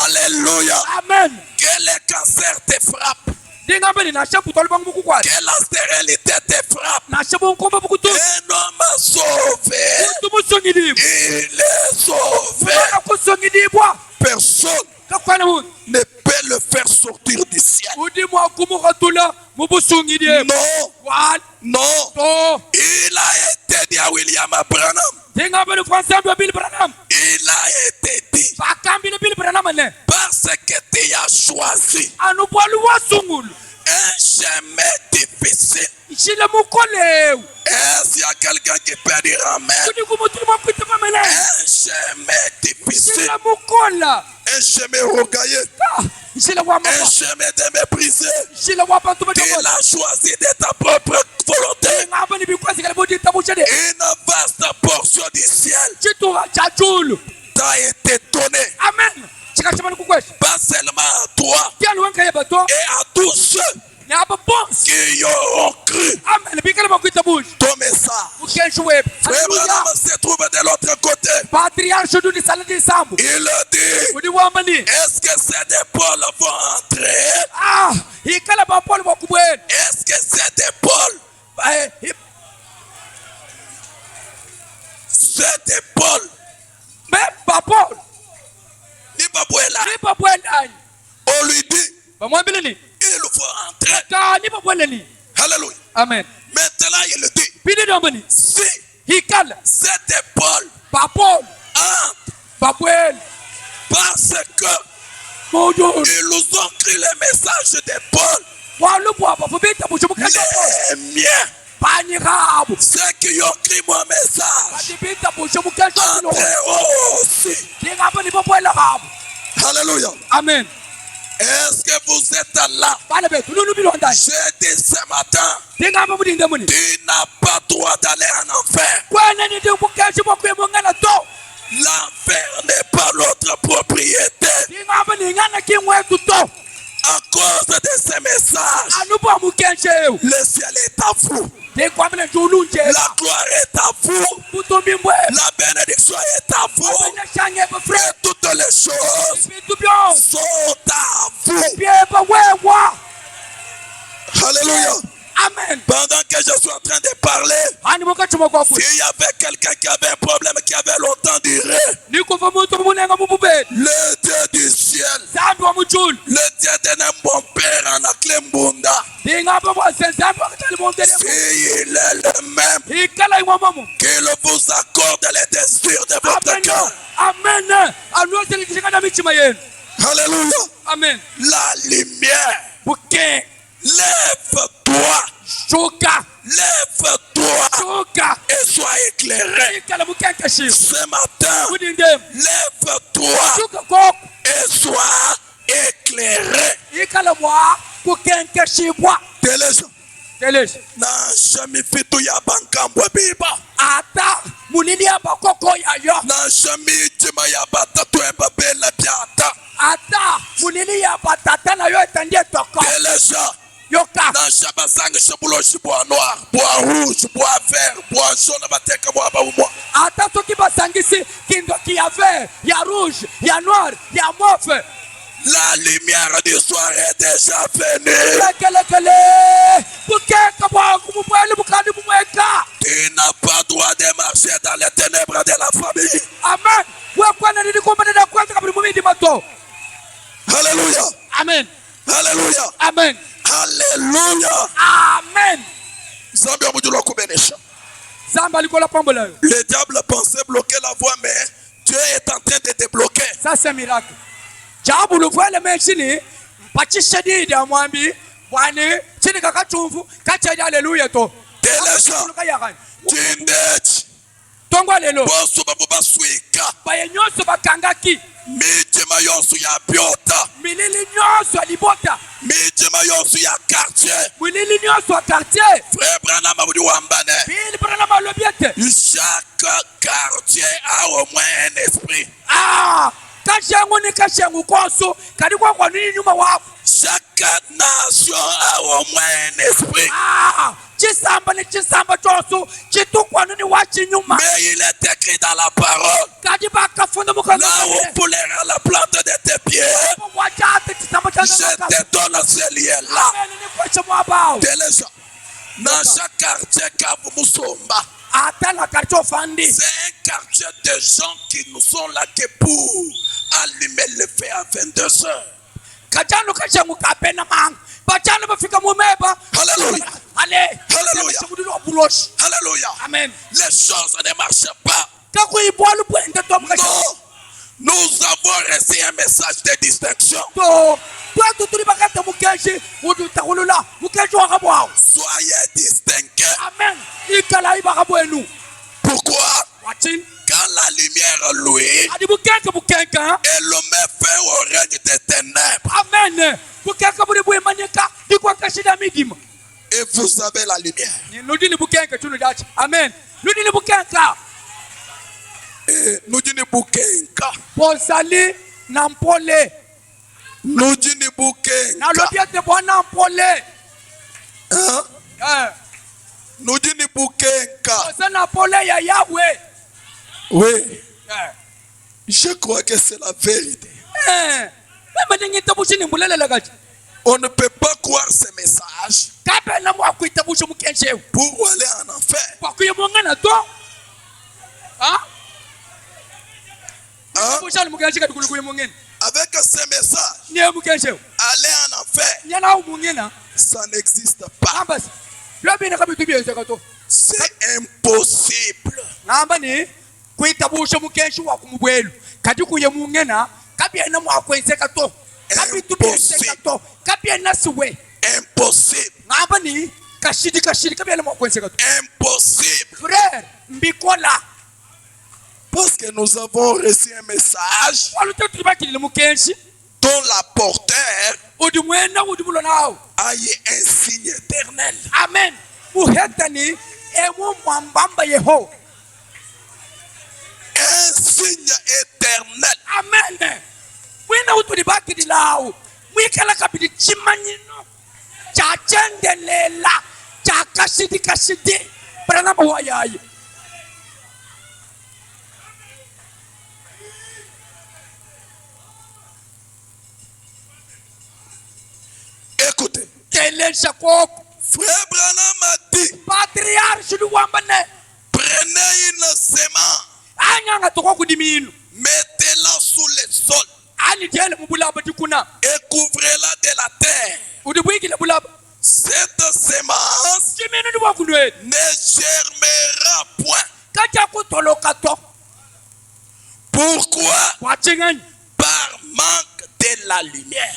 Alléluia. Amen. Que le cancer te frappe. Que la stérilité te frappe. Un homme sauvé, il est sauvé. Personne ne peut le faire sortir du ciel. Non, non. Il a été dit à William Branham. Il a été dit parce que tu as choisi un chemin difficile. Est-ce qu'il y a quelqu'un qui peut dire amen? Un chemin difficile. Un chemin rocaillé. Un chemin de méprisé. Tu l'as choisi de ta propre volonté. Une vaste portion du ciel t'a été donnée. Amen. Pas seulement à toi et à tous ceux qui auront cru Jésus, ton message. Frère Branham se trouve de l'autre côté. Il dit, est-ce que ces épaules vont entrer? Est-ce que cette épaule, on lui dit, il faut entrer. Alléluia. Amen. Maintenant, il dit, si cette épaule entre, parce que ils nous ont créé le message d'épaule, les miens, ceux qui ont créé mon message, entreront aussi. Alléluia. Amen. Est-ce que vous êtes là? J'ai dit ce matin, tu n'as pas droit d'aller en enfer. L'enfer n'est pas notre propriété. À cause de ces messages, le ciel est à vous. La gloire est à vous. La bénédiction est à vous. Et toutes les choses sont à vous. Alléluia. Amen. Pendant que je suis en train de parler, s'il y avait quelqu'un qui avait un problème qui avait longtemps duré, le Dieu du ciel, le Dieu de mon père en Aklembunda, s'il est le même, qu'il vous accorde les désirs de votre cœur. Amen. Alléluia. Amen. La lumière. Lève-toi. Lève-toi et sois éclairé. Ce matin, lève-toi et sois éclairé. Na shami fitu ya bankambwe biba. Ata munini ya bakoko ya yo. Na shami jima ya batatu eba bela biata. Ata munini ya batata na yo etandie toko. Télécha. Yoka. Na shabasanga shabulo bois noir, bois rouge, bois vert, bois jaune bateka bois ba bois. Ata soki basangisi kindo ki ya vert, ya rouge, ya noir, ya mauve. La lumière du soir est déjà venue. Tu n'as pas droit de marcher dans les ténèbres de la famille. Amen. Alléluia. Amen. Alléluia. Amen. Alléluia. Amen. Le diable pensait bloquer la voie, mais Dieu est en train de débloquer. Ça c'est un miracle. Jabu le voile machine, pachishadi de amwambi, wane, chini kakachumfu, kachadi alléluia to. Télécha, Tindech, Tongwa lelo, Bosu Babuba Suika, Bayenyoso bakangaki, Mijima Yosu ya Biota, Milili nyoso alibota, Mijima Yosu ya quartier, Milili nyoso quartier, Frère Branham Abudi Wambane, Bill Branham lobiete. Chaque quartier a au moins un esprit. Ah! Chaque nation a au moins un esprit. Mais il est écrit dans la parole. Là où poulera la plante de tes pieds, je te donne ce lien-là. Dans chaque quartier, Kavumusomba, c'est un quartier de gens qui nous sont là que pour allumer le feu à 22h. Alléluia. Alléluia. Alléluia. Amen. Les choses ne marchent pas. Non. Nous avons reçu un message de distinction. Soyez distingués. Amen. Pourquoi? Quand la lumière louée, et le met fin au règne des ténèbres. Amen. Et vous avez la lumière. Amen. Et nous disons Bukenka. Bozali nampole. Nous disons Bukenka. Na lobiete bona nampole. Hein? nous dit ni Boukenka. Oui. Je crois que c'est la vérité. On ne peut pas croire ces messages pour aller en enfer. Avec ces messages, aller en enfer, ça n'existe pas. C'est impossible. Impossible. Impossible. Parce que nous avons reçu un message dont l'apporteur a eu un signe éternel. Amen. Un signe éternel. Amen. Wina utulibaki lao. Mwikala kabidi chimanyino. Cha chendelela. Cha kasidi. Pranama wayayi. Écoutez. Frère Branham a dit. Patriarche prenez une semence. Mettez-la sous le sol. Et couvrez-la de la terre. Cette semence ne germera point. Pourquoi? Par manque de la lumière.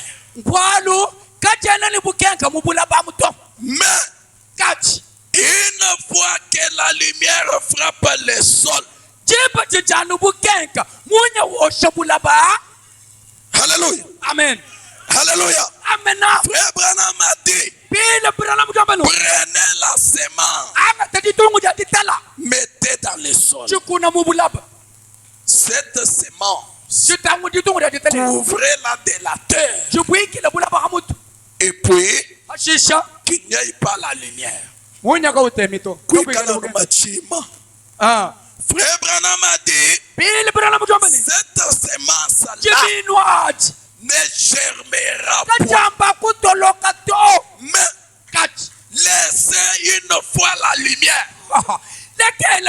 Mais une fois que la lumière frappe le sol, alléluia. Amen. Alléluia. Amen. Frère Branham a dit, prenez la semence, mettez dans le sol. Cette semence, couvrez-la de la terre. Et puis, qu'il n'y ait pas la lumière. Frère Branham a dit, cette semence-là ne germera point. Mais laissez une fois la lumière frapper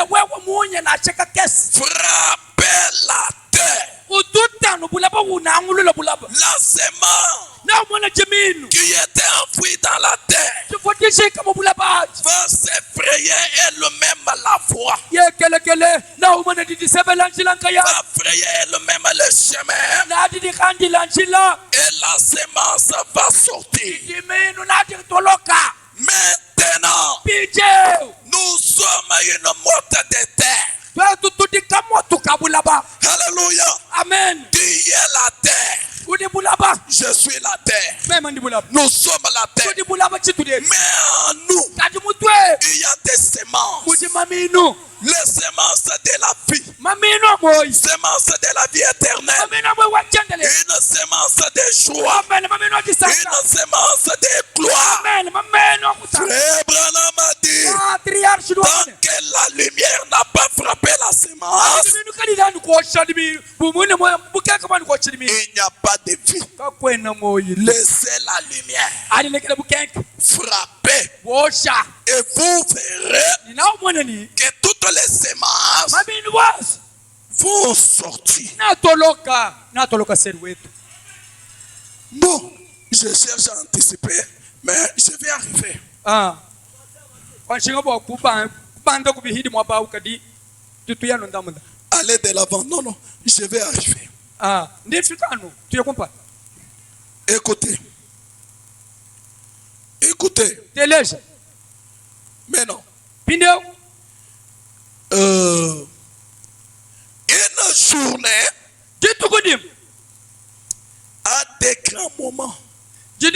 la terre. La semence qui était enfouie dans la terre va s'effrayer elle-même la voie. Va frayer elle-même le chemin. Et la semence va sortir. Maintenant, nous sommes une motte de terre. Alléluia. Amen. Dieu est la terre. Je suis la terre. Nous sommes la terre. Mais en nous, il y a des semences. Les semences de la vie. Semences de la vie éternelle. Une semence de joie. Une semence de gloire. Frère Branham a dit, tant que la lumière n'a pas frappé la semence, il n'y a pas de vie. Laissez la lumière frapper. Et vous verrez que toutes les semences vont sortir. Bon, je cherche à anticiper, mais je vais arriver. Allez de l'avant. Non, non, je vais arriver. Écoutez. Écoutez. Mais non. Une journée a des grands moments. Deux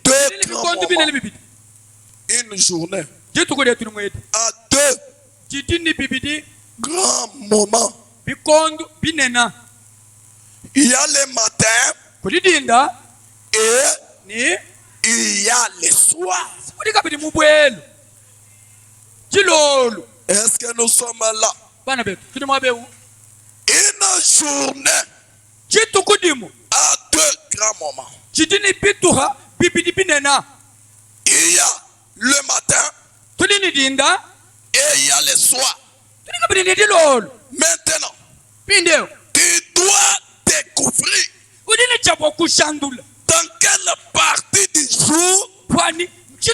grands moments. Une journée a deux grands moments. Il y a le matin et il y a le soir. Est-ce que nous sommes là? Une journée à 2 grands moments. Il y a le matin et il y a le soir. Maintenant, tu dois découvrir dans quelle partie du jour tu es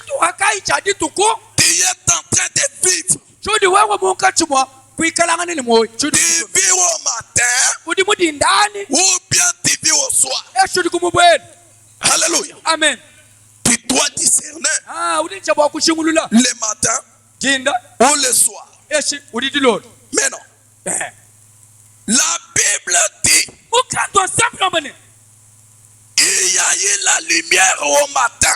en train de vivre. Tu vis au matin ou bien tu vis au soir. Alléluia. Amen. Tu dois discerner le matin ou le soir. Mais non. La Bible dit il y a eu la lumière au matin.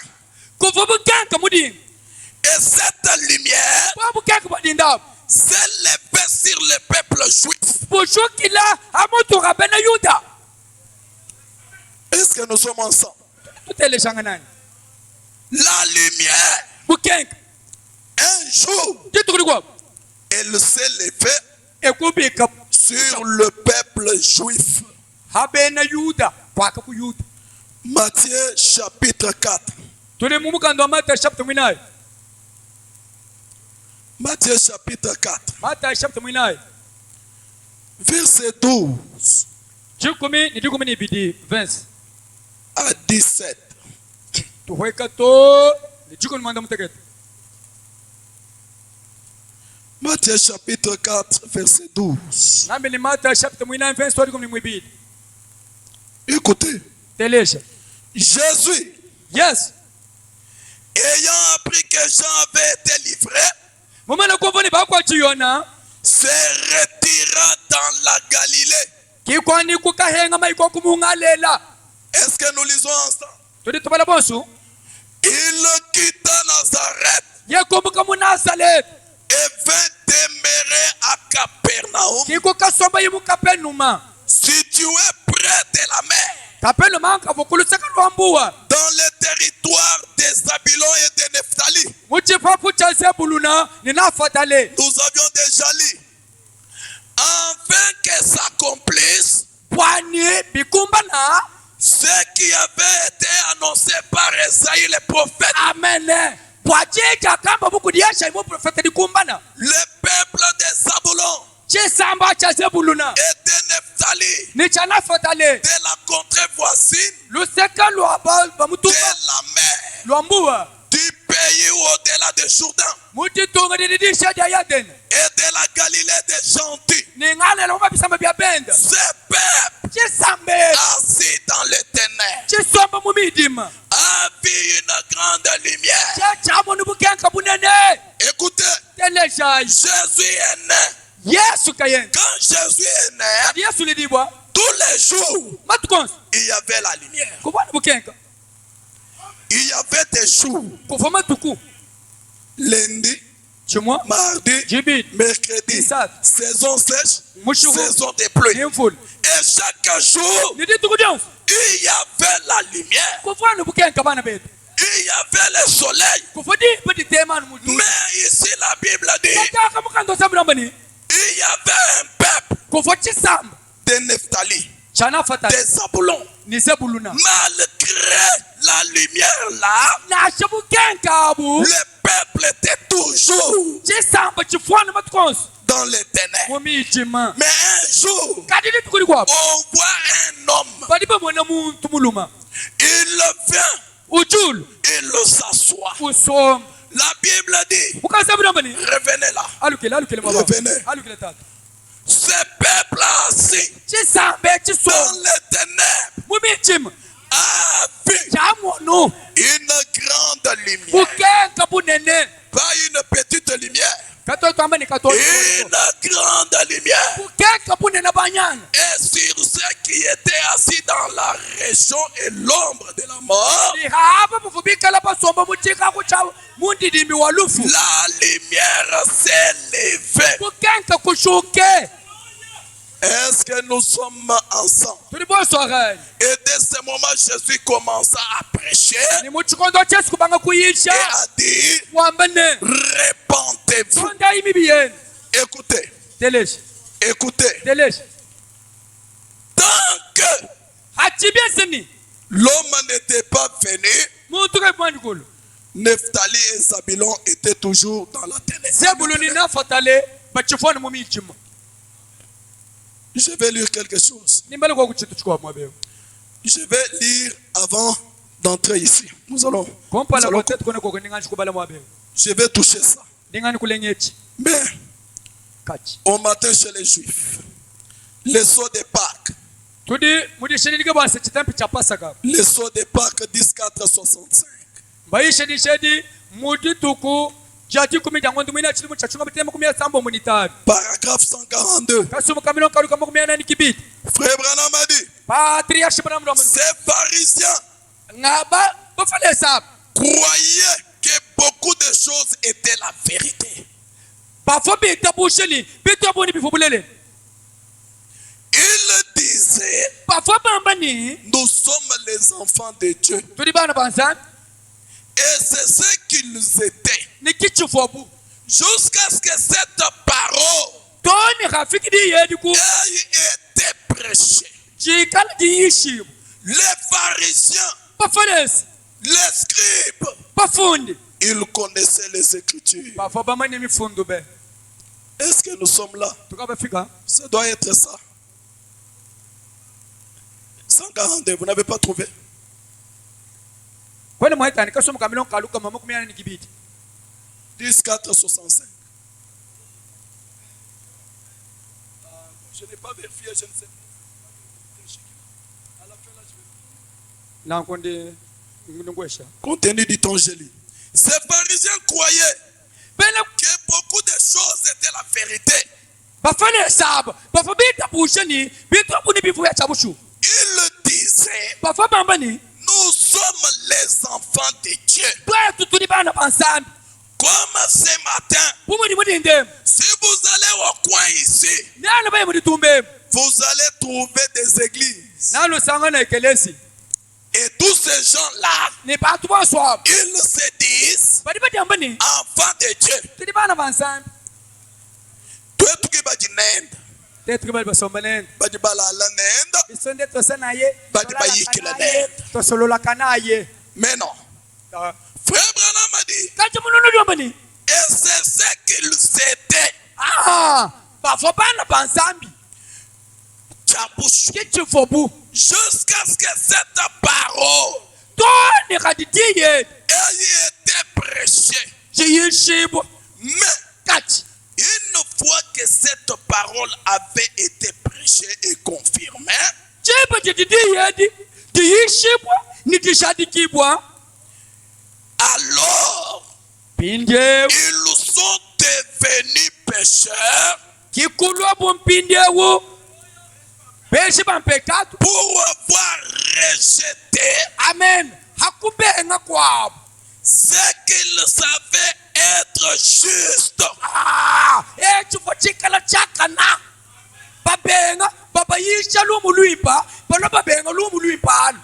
Et cette lumière s'est levée sur le peuple juif. Est-ce que nous sommes ensemble? La lumière, un jour, elle s'est levée sur le peuple juif. Matthieu chapitre 4. Matthieu chapitre 4. Verset 12 à 17. Matthieu chapitre 4, verset 12. Écoutez. Jésus, yes, ayant appris que Jean avait été livré, se retira dans la Galilée. Est-ce que nous lisons ensemble? Il quitta Nazareth et vint demeurer à Capernaum, situé près de la mer, dans le territoire des Zabulon et de Nephtali. Nous avions déjà lu. Afin que s'accomplisse ce qui avait été annoncé par Esaïe le prophète. Amen. Le peuple de Zabulon et de Nephtali, de la contrée voisine, de la mer, du pays au-delà de Jourdain et de la Galilée des gentils. Ce peuple assis dans les ténèbres a vu une grande lumière. Écoutez, Jésus est né. Quand Jésus est né, tous les jours, il y avait la lumière. Il y avait des jours, lundi, mardi, mercredi, saison sèche, saison de pluie. Et chaque jour, il y avait la lumière. Il y avait le soleil. Mais ici la Bible dit, il y avait un peuple de Nephtali, de Zabulon. Malgré la lumière là, le peuple était toujours dans les ténèbres. Mais un jour, on voit un homme. Il vient, il s'assoit. La Bible dit, revenez là. Revenez. Ce peuple assis dans les ténèbres a vu une grande lumière. Pas une petite lumière. Une grande lumière. Et sur ceux qui étaient assis dans la région et l'ombre de la mort, la lumière s'est levée. Est-ce que nous sommes ensemble? Et de ce moment, Jésus commença à prêcher ni mu chikondo chesu kubanga et kuyisha a dit, wambane répentez-vous. sonda imibi yenu. Écoutez, Telesh écoutez. telesh Tant que hachibieseni l'homme n'était pas venu, muntu kepandikulu Nephtali et Zabulon étaient toujours dans la ténèbre. zebuluni nafatale bachifoni mu mijima. Je vais lire quelque chose. Nimbali kwa kuchitu chukwa mwabe Je vais lire avant d'entrer ici. Nous allons. kompala kwa tetu kone kwa ningani kubala mwabe Je vais toucher ça. ningani kulenyechi Mais kachi au matin chez les Juifs, les sceaux de Pâques, tudi mudisheni dige bwase chitampi cha Pasaka les sceaux de Pâques 1465. bayisheni shedi mudituku jati kumija ngondu mwina chilimu cha chunga bitema kumia sambo munitari Paragraphe 142. kasumu kamilo kalu kama kumia nani kibiti Frère Branham a dit, patriarche Branham Romano ces pharisiens ngaba bafale sab croyaient que beaucoup de choses étaient la vérité. bafo bita busheli bito boni bifubulele Ils disaient, bafo bambani nous sommes les enfants de Dieu. tudi bana banzan Et c'est ce qu'ils étaient. ni kichufobu Jusqu'à ce que cette parole toni rafiki di yedi ku ait été prêchée. jikala di yishibu Les pharisiens, bafales les scribes, bafundi ils connaissaient les Écritures. bafo bamani mifundu be Est-ce que nous sommes là? tukabafika Ça doit être ça. 142, vous n'avez pas trouvé? kwene mwaitani kasumu kamilo kalu kama kumia nani kibiti 1465. Je n'ai pas vérifié, je ne sais pas. À la fin, là, je vais... nankonde ngwesha Contenu du temps, je lis. Ces pharisiens croyaient bena que beaucoup de choses étaient la vérité. bafale sab bafo bita busheni bito buni bifu ya chabushu Ils disaient, bafo bambani nous sommes les enfants de Dieu. bwetu tuli bana bansambi Comme ce matin, bumudi mudinde si vous allez au coin ici, nalo baye muditumbe vous allez trouver des églises. nalo sangana ekelesi Et tous ces gens-là, ni batu baswab ils se disent, badi badiambani enfants de Dieu. tuli bana bansambi Twetuki badi nenda, tetu bali basombanene badi balala nenda, isonde tosanaye badi bayikila nenda. tosolola kanaye Mais non. Frère Branham a dit, kaje mununu diombani et c'est ce qu'ils étaient. bafo bana bansambi Tchabouchou. kichifobu Jusqu'à ce que cette parole toni kaditiye ait été prêchée. jiyishibu Mais kachi une fois que cette parole avait été prêchée et confirmée, chibu jididiyedi diyishibwa nitishadikibwa alors pindyewu ils sont devenus pécheurs kikulwa bumpindyewu beshi bampekatu pour avoir rejeté amen hakubenga kwabo ce qu'ils savaient être juste. echifo chikala chakana babenga babayisha lumulwimba balo babenga lumulwimbalo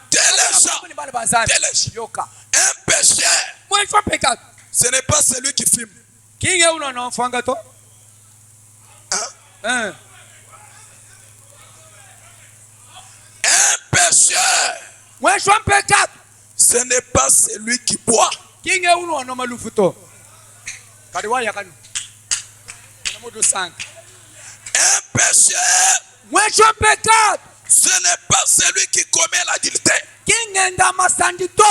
yoka Un pécheur, mwechwa pekatu ce n'est pas celui qui fume. kinge unanofanga to Hein? Un pécheur, mwechwa pekatu ce n'est pas celui qui boit. kinge unono malufu to kadi waya kanu namudu sanka Un pécheur, mwechwa pekatu ce n'est pas celui qui commet l'adultère. kinge ndamasandi to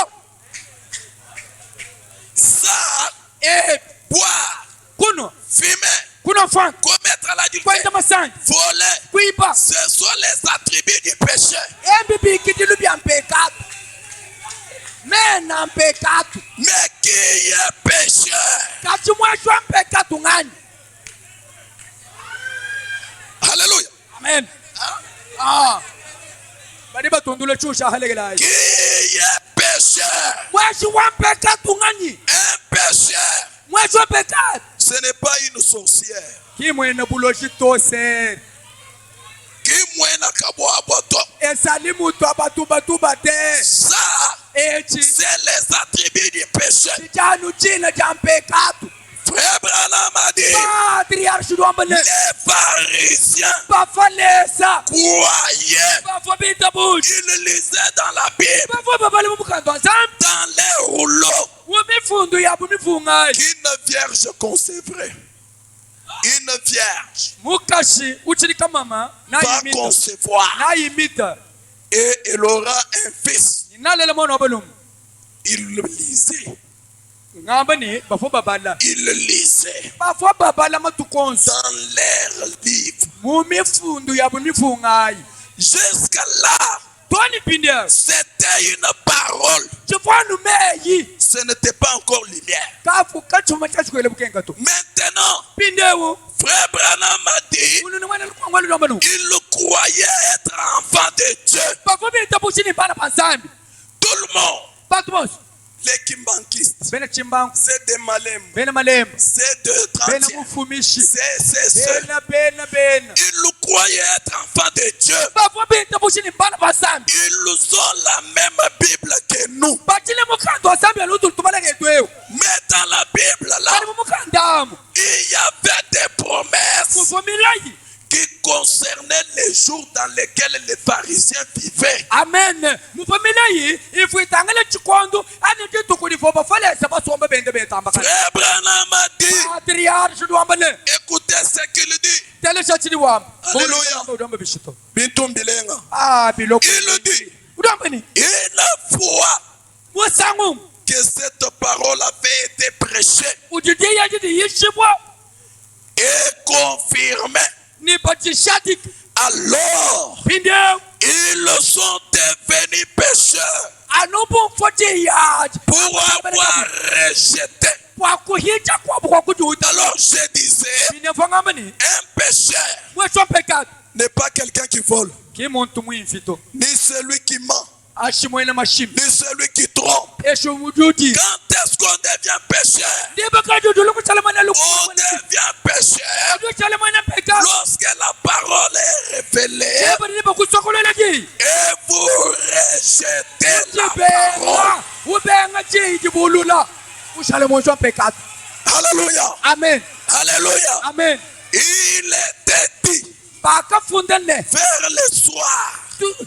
Ça, boire, kuno fumer, kuno fanga commettre l'adultère, kwenda masandi voler, kuiba ce sont les attributs du péché. embibikitilu bya mpekatu mena mpekatu Mais qui est pécheur? kati mwechwa mpekatu ngani Alléluia. amen badi batundule chusha halegelayi Qui est pécheur? mweshi wa mpekatu ngani Un pécheur, mwechwa pekatu ce n'est pas une sorcière. kimwene buloshi tose Qui ezali mutu abatuba te. Ça, Eci c'est les attributs du péché. tijanu china cha mpekatu. Frère Branham a dit, Patriarche duambane les pharisiens bafalesa croyaient, bafobita bush ils lisaient dans la Bible, bafoba bali mumukando nzambi dans les rouleaux, wemifundu yabo mifungayi qu'une vierge concevrait. Une vierge mukashi uchilika mama va nayimita concevoir nayimita et elle aura un fils. inalela mwana wabalomu Il le lisait. ngamba ni bafoba bala Il le lisait bafoba bala matukonso dans leurs livres. mumifundu yabo mifungayi Jusqu'à là, toni pindia c'était une parole. chifanu meyi Ce n'était pas encore lumière. kafu kachuma chachikwele bukenga to Maintenant, pindewo Frère Branham a dit, ulu nwana lukwangwa lwambano il croyait être enfant de Dieu. bafobita bushini bana pansambi Tout le monde, batu bose les kimbankistes, bena chimbangu c'est des malem, bena malemba c'est de bena 30. mufumishi C'est ceux. bena Ils croyaient être enfants de Dieu. bafobita bushini bana pansambi Ils ont la même Bible que nous. bachile mukando wasambi alutu tubaleke twewe Mais dans la Bible, là, bali mumukandamu il y avait des promesses mufomilayi qui concernaient les jours dans lesquels les pharisiens vivaient. amen mufomilayi ifuitangele chikondo anititukulifo bafalesa basomba bende betambakala Frère Branham a dit, patriarche duambane écoutez ce qu'il dit. telesha chili wamba Alléluia. udamba bishito Bintum Bilenga. biloko Il dit, udambani une fois musangu que cette parole avait été prêchée ujidiya jidi yishibwa et confirmée, ni bachishati alors pinde ils sont devenus pécheurs anubu mfoti yaji pour avoir rejeté. kwa kuhija kwa kwa kujuta Alors je disais, pinde fangambani un pécheur mweso pekatu n'est pas quelqu'un qui vole, ki muntu mwimfito ni celui qui ment, ashimwena mashimi ni celui qui trompe. esho mujudi Quand est-ce qu'on devient pécheur? ndiba kajudu lukuchalamana On lukuchalamana devient pécheur lukuchalamana pekatu lorsque la parole est révélée eba ndiba kusokolela ji et vous rejetez la parole. ubenga ubenga ji bulula ushale mweso pekatu Alléluia. amen Alléluia. amen Il était dit bakafundene vers le soir,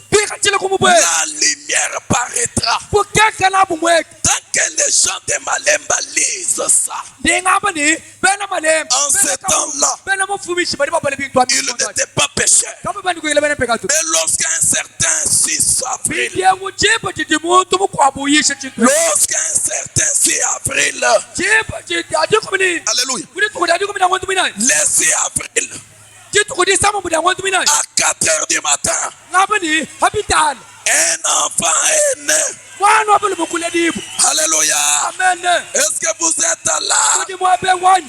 pikachile kumubwe la lumière paraîtra. bukekela bumweke Tant que les gens de Malemba lisent ça, ndingamba ni bena malemba en ce temps-là, bena mufumishi bali babale bintu ami ils n'étaient pas pécheurs. kama bani kuyela bena pekatu Mais lorsqu'un certain 6 avril, ndiye mujibu jiti muntu mukwabuyishe chitu lorsqu'un certain 6 avril, jibu jiti adikumini alléluia, kuli tukudi adikumini angwantu minai le 6 avril, jitu kudi sama mudi angwantu minai à 4 heures du matin, ngamba ni habitala un enfant est né. mwana wabulu mukule dibu Alléluia. amen Est-ce que vous êtes là? kudi mwabe wani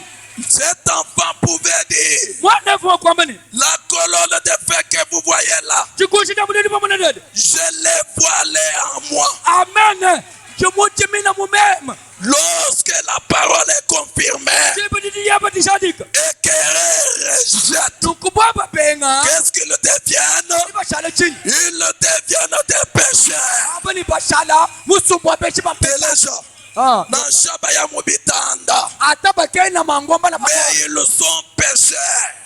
Cet enfant pouvait dire, mwana fuwa kwambani la colonne de feu que vous voyez là, chikushi na mudeni pamoja dede je l'ai voilé en moi. amen chimuchi mina mumema Lorsque la parole est confirmée jibu jiti yaba tishadika et qu'elle rejette, nukubaba penga qu'est-ce qu'ils deviennent? bashala chini Ils deviennent des pécheurs. abani bashala musumbwa pechi bampela Téléja, dans Shabaya Mubitanda, ata bakena mangomba na mais ils sont pécheurs.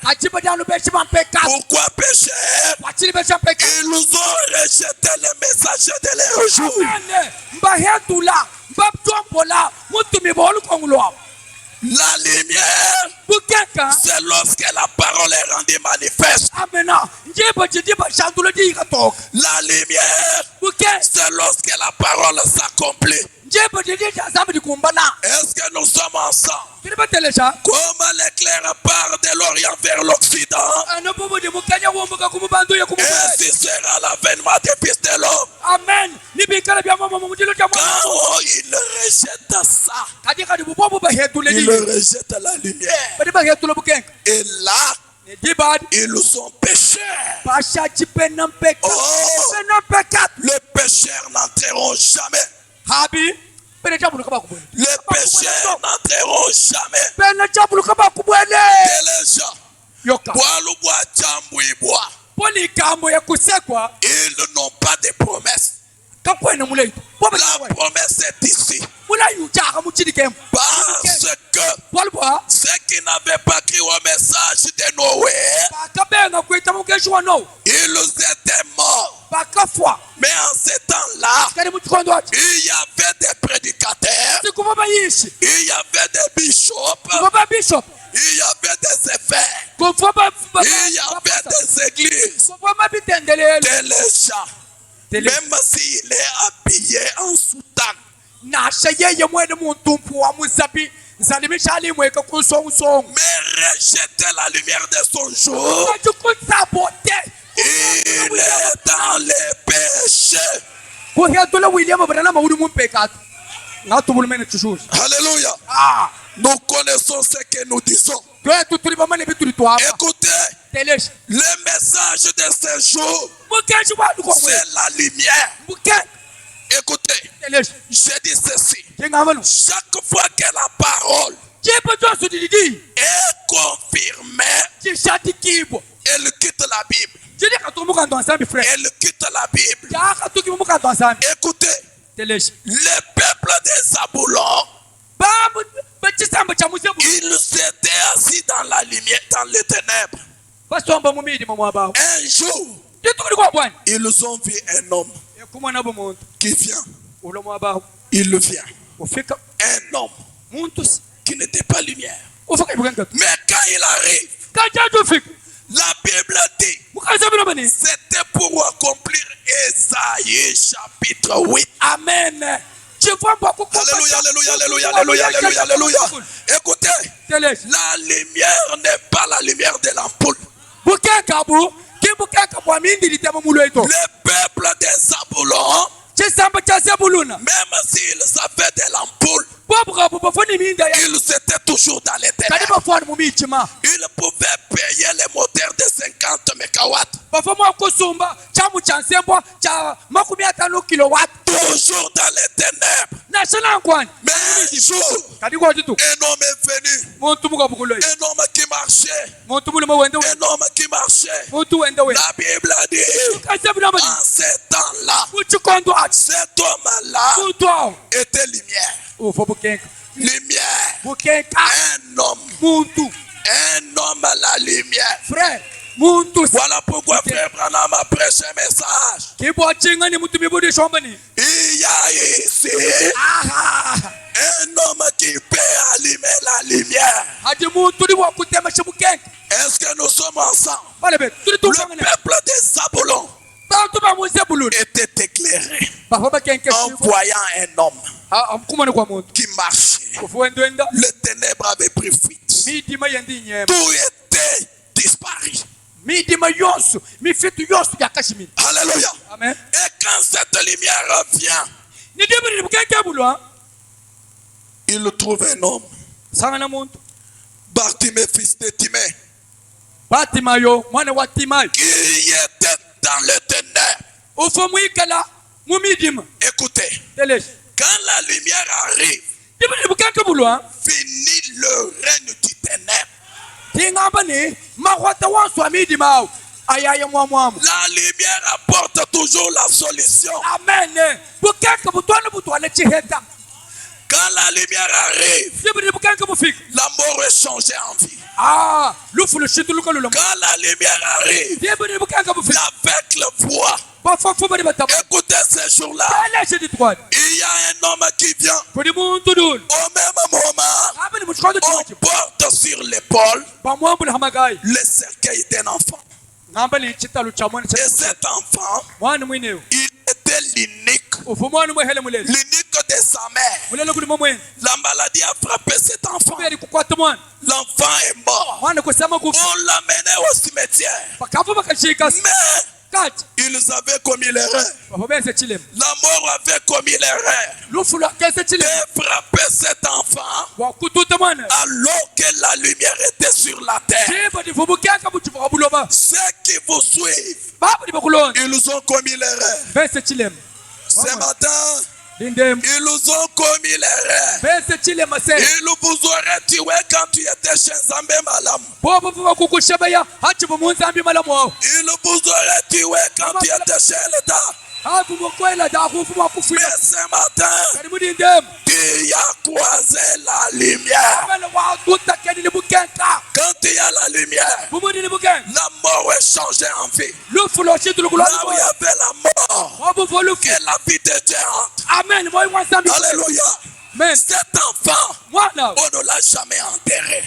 kachiba danu pechi bampeka Pourquoi pécheurs? wachili pechi bampeka Ils ont rejeté le messager de leur jour. ane mbahetula mbabtombola mutumi bolu kongulwa La lumière, bukeka c'est lorsque la parole est rendue manifeste. amena njibo jiti bashandulo jikatoka La lumière, buke c'est lorsque la parole s'accomplit. njibo jiti jazambi dikumbana Est-ce que nous sommes ensemble? kiribatelecha Comme l'éclair part de l'Orient vers l'Occident, anobobo di mukanya wombuka kumubandu ya kumubwe ainsi sera l'avènement des fils de l'homme. amen nibikala bya mama mumujilo cha mama Quand il rejette ça, katika di bubobo bahetule il di rejette la lumière. badi bahetule bukenga Et là, dibad ils sont pécheurs. pasha chipena mpeka Oh, pena peka les pécheurs n'entreront jamais. habi pena chabulu kaba kubwele Les pécheurs n'entreront jamais. pena chabulu kaba kubwele Téléja, yoka bois le bois, jambouibwa. Ils n'ont pas de promesses. La promesse est ici. Parce que ceux qui n'avaient pas cru au message de Noé, ils étaient morts. Mais en ce temps-là, il y avait des prédicateurs, il y avait des bishops, il y avait des évêques, il y avait des églises, des gens. Même s'il est habillé en soutane, mais rejeter la lumière de son jour, il est dans les péchés. Alléluia. Nous connaissons ce que nous disons. Écoutez, le message de ce jour, c'est la lumière. Écoutez, je dis ceci. Chaque fois que la parole est confirmée, elle quitte la Bible. Elle quitte la Bible. Écoutez, le peuple des Zaboulons, ils étaient assis dans la lumière, dans les ténèbres. Un jour, ils ont vu un homme qui vient. Il vient. Un homme qui n'était pas lumière. Mais quand il arrive, la Bible dit, c'était pour accomplir Ésaïe chapitre 8. Amen. Alléluia, alléluia, alléluia, alléluia, alléluia, alléluia. Écoutez, la lumière n'est pas la lumière de l'ampoule. Le peuple des Zaboulons, même s'ils avaient de l'ampoule, ils étaient toujours dans les ténèbres. Ils pouvaient payer les moteurs de 50 mégawatts. Toujours dans les ténèbres. Mais un jour, un homme est venu. Un homme qui marchait. Un homme qui marchait. La Bible dit, en ce temps-là, cet homme-là était lumière. Lumière. Un homme à la lumière. Voilà pourquoi Frère Branham a prêché un message. Il y a ici un homme qui peut allumer la lumière. Est-ce que nous sommes ensemble? Le peuple des Zaboulons était éclairé en voyant un homme qui marchait. Les ténèbres avaient pris fuite. Tout était disparu. Alléluia. Amen. Et quand cette lumière vient, il trouve un homme, Bartimée, fils de Timée, qui était dans le ténèbres. Écoutez, quand la lumière arrive, finit le règne du ténèbre. La lumière apporte toujours la solution. Amen. Quand la lumière arrive, la mort est changée en vie. Quand la lumière arrive, l'aveugle voit. Écoutez, ce jour-là, il y a un homme qui vient. Au même moment, on porte sur l'épaule le cercueil d'un enfant. Et cet enfant, il était l'unique de sa mère. La maladie a frappé cet enfant. L'enfant est mort. On l'a mené au cimetière. Mais ils avaient commis l'erreur. La mort avait commis l'erreur de frapper cet enfant alors que la lumière était sur la terre. Ceux qui vous suivent, ils ont commis l'erreur. Ce matin, Ils nous ont commis l'erreur. Ils vous auraient tué quand tu étais chez Nzambe Malam. Ils vous auraient tué quand tu étais chez l'État. Mais ce matin, tu as croisé la lumière. Quand tu as la lumière, la mort est changée en vie. Là où il y avait la mort, que la vie de Dieu entre. Alléluia. Cet enfant, on ne l'a jamais enterré.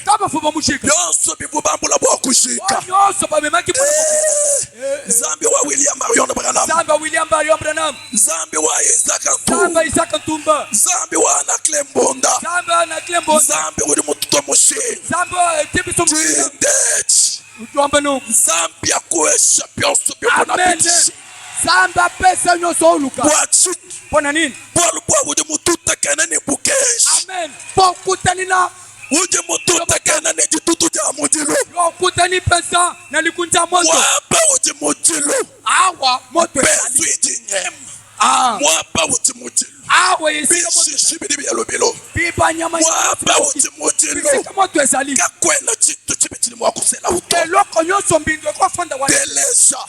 Zambi wa William Marion Branham. Zambi wa Isaac Ntumba. Zambi wa Anakle Mbonda. Zambi wa Mututo Mushi. Zambi akueshapi osubi kuna pitishi. Samba pesa nyoso oluka. Pona nini? Uje mututa kenene bukesh. Amen. Pokutani na uje mututa kenene jitutu ja mujilo. Pokutani pesa na likunja moto. Wapa uje mujilo. Awa moto. Pesu iji nyem. Wapa uje mujilo. Awa yesi moto. Shibidi bielo bilo. Biba nyama. Wapa uje mujilo. Moto ezali. Kakwena chitu chibitili mwakusela uto. Eloko nyoso mbindwe kwa fanda wa. Delesha.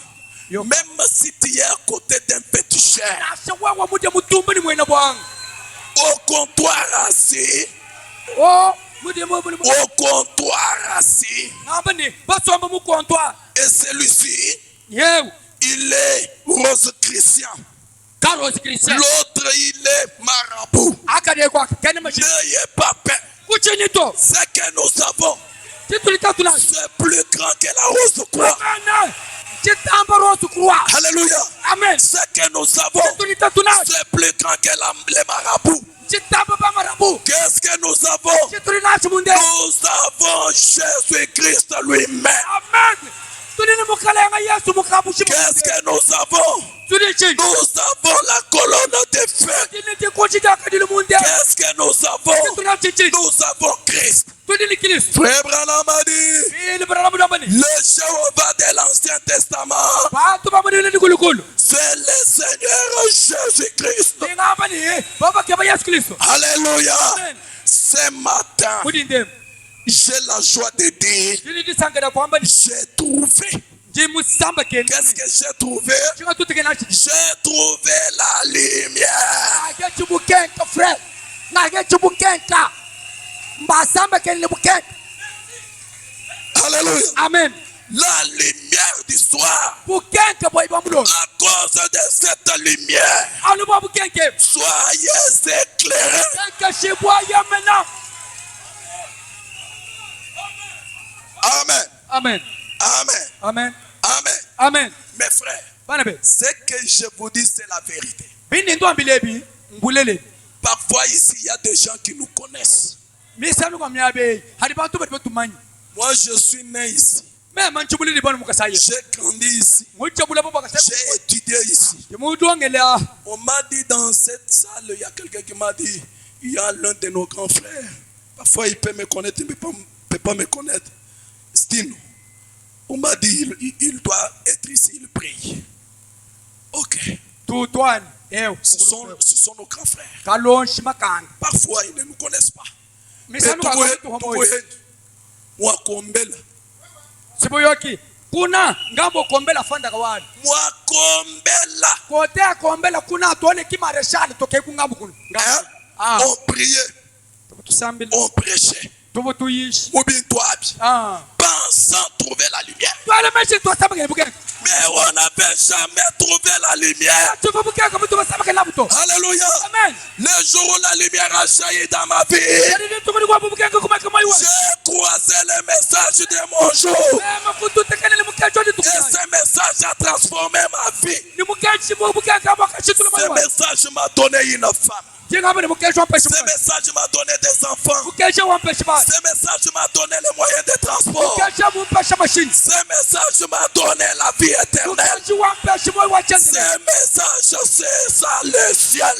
Même si tu es à côté d'un péticheur, au comptoir assis, et celui-ci, il est Rose Christian. L'autre, il est marabout. N'ayez pas peur. Ce que nous avons, c'est plus grand que la rose croix. Alléluia. Amen. Ce que nous avons, c'est plus grand que les marabouts. Qu'est-ce que nous avons? Nous avons Jésus-Christ lui-même. Amen. Qu'est-ce que nous avons? Nous avons la colonne de feu. Qu'est-ce que nous avons? Nous avons Christ. Frère Branham a dit, le Jéhovah de l'Ancien Testament, c'est le Seigneur Jésus-Christ. Alléluia. Ce matin, j'ai la joie de dire, j'ai trouvé. Qu'est-ce que j'ai trouvé? J'ai trouvé la lumière. Alléluia. Amen. La lumière du soir. À cause de cette lumière, soyez éclairés. Amen. Amen. Amen. Amen. Amen. Amen. Mes frères, ce que je vous dis, c'est la vérité. Parfois ici, il y a des gens qui nous connaissent. Moi, je suis né ici. J'ai grandi ici. J'ai étudié ici. On m'a dit dans cette salle, il y a quelqu'un qui m'a dit, il y a l'un de nos grands frères. Parfois, il peut me connaître, il ne peut pas me connaître. Stino. On m'a dit, il doit être ici, il prie. Ok. Ce sont nos grands frères. Parfois, ils ne nous connaissent pas. Mais moi, Kombela. Kuna ngambo Kombela fanda kawani. Moi Kombela. Kotea Kombela kuna tuone kimareshali toke kungambo kuna. On priait. On prêchait. Pensant trouver la lumière. Mais on n'avait jamais trouvé la lumière. Alléluia. Le jour où la lumière a jailli dans ma vie, j'ai croisé le message de mon jour. Et ce message a transformé ma vie. Ce message m'a donné une femme. Ce message m'a donné des enfants. Ce message m'a donné les moyens de transport. Ce message m'a donné la vie éternelle. Ce message, c'est ça le ciel.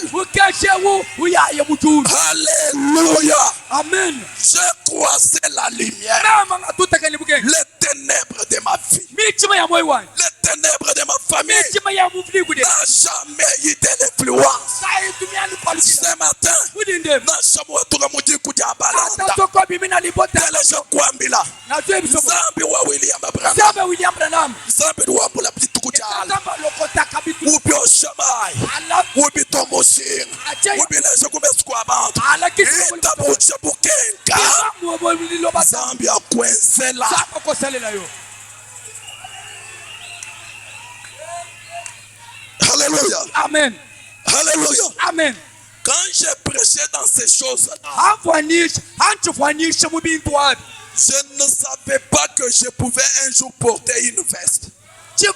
Alléluia. Amen. J'ai croisé la lumière. Les ténèbres de ma vie. Les ténèbres de ma famille n'a jamais eu de l'influence. Ce matin, William Branham. Alléluia. Amen. Alléluia. Amen. Quand j'ai prêché dans ces choses-là, je ne savais pas que je pouvais un jour porter une veste. Ça,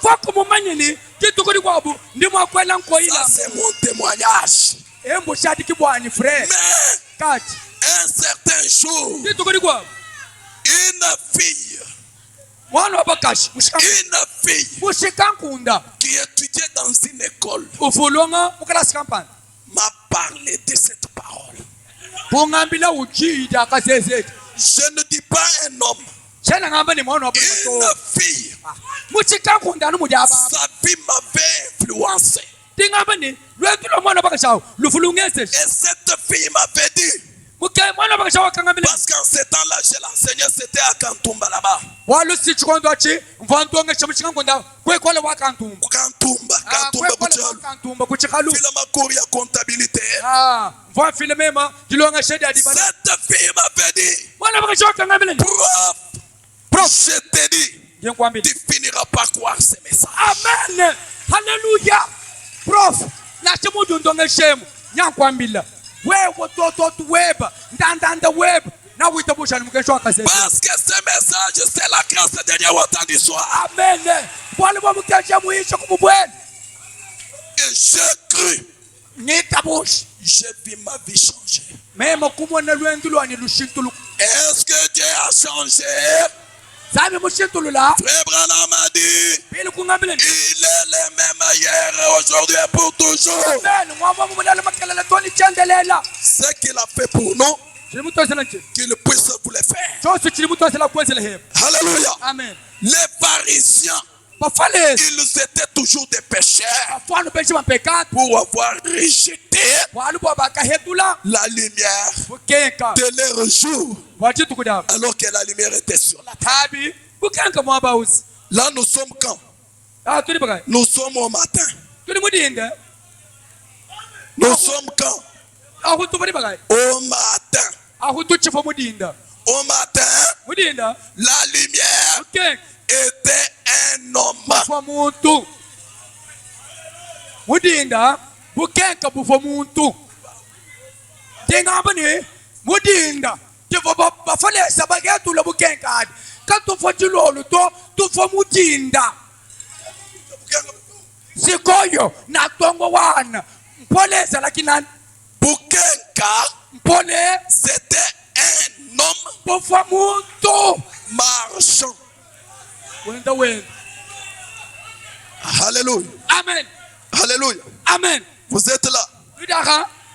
c'est mon témoignage. Mais un certain jour, une fille qui étudiait dans une école m'a parlé de cette parole. Je ne dis pas un homme. Une fille. Sa vie m'avait influencé. Et cette fille m'avait dit, parce qu'en ce temps-là, je l'enseignais, c'était à Kantumba là-bas. Kantumba, Filama Kouria comptabilité. Cette fille m'avait dit, prof, je t'ai dit, tu finiras par croire ces messages. Amen. Alléluia. Prof, parce que ce message, c'est la grâce de Dieu au temps du soir. Amen. Et j'ai cru. J'ai vu ma vie changer. Est-ce que Dieu a changé? Frère Branham a dit, il est le même hier et aujourd'hui et pour toujours. Ce qu'il a fait pour nous, qu'il puisse vous le faire. Alléluia. Amen. Les pharisiens, ils étaient toujours des pécheurs pour avoir rejeté la lumière de leur jour alors que la lumière était sur la terre. Là nous sommes quand? Nous sommes au matin. Nous sommes quand? Au matin. Au matin, la lumière était un homme. Sikoyo na tongo wana mpoleza lakini Bukenka, mpole c'était un homme bofa muntu marchand. wenda wenda. Alléluia. Amen. Alléluia. Amen. Vous êtes là.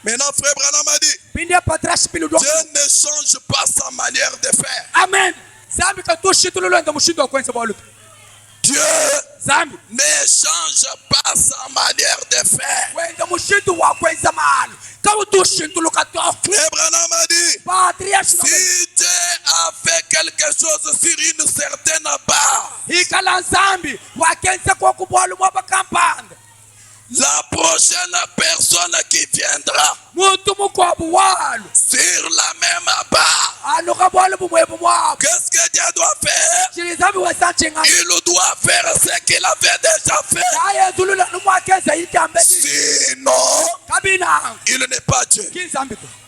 Maintenant, frère Branham a dit, Dieu ne change pas sa manière de faire. Amen. Dieu ne change pas sa manière de faire. Frère Branham a dit, si Dieu a fait quelque chose sur une certaine barre, la prochaine personne qui viendra sur la même barre, qu'est-ce que Dieu doit faire? Il doit faire ce qu'il avait déjà fait. Sinon, il n'est pas Dieu.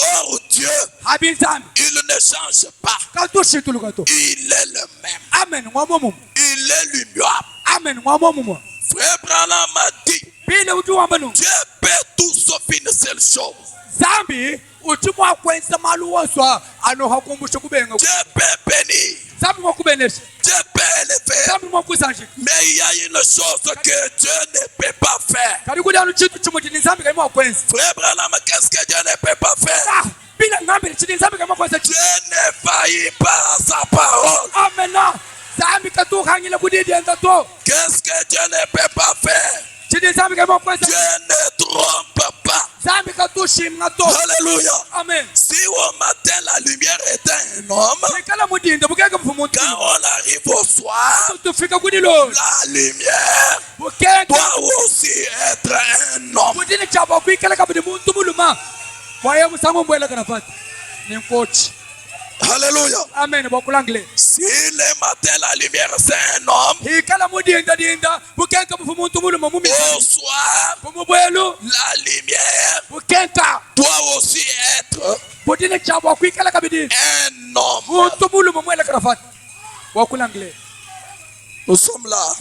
Or Dieu, il ne change pas. Il est le même. Il est l'immuable. Frère Branham m'a dit, Dieu peut tout sauf une seule chose. Dieu peut bénir. Dieu peut élever. Mais il y a une chose que Dieu ne peut pas faire. Frère Branham, qu'est-ce que Dieu ne peut pas faire? Dieu ne faillit pas à sa parole. Qu'est-ce que Dieu ne peut pas faire? Dieu ne trompe pas. Alléluia. Amen. Si au matin la lumière était un homme, quand on arrive au soir, la lumière doit aussi être un homme. Alléluia. Amen. Si le matin la lumière c'est un homme, au soir la lumière doit aussi être un homme. Nous sommes là.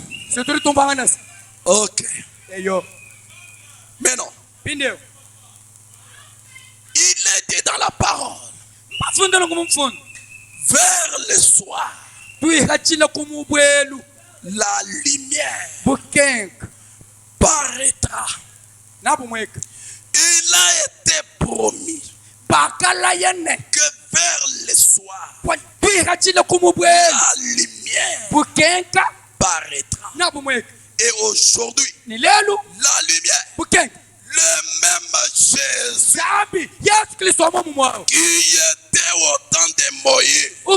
Ok. Mais non. Il est dit dans la parole. Vers le soir, la lumière paraîtra. Il a été promis que vers le soir, la lumière paraîtra. Et aujourd'hui, la lumière, le même Jésus qui était au temps de Moïse, au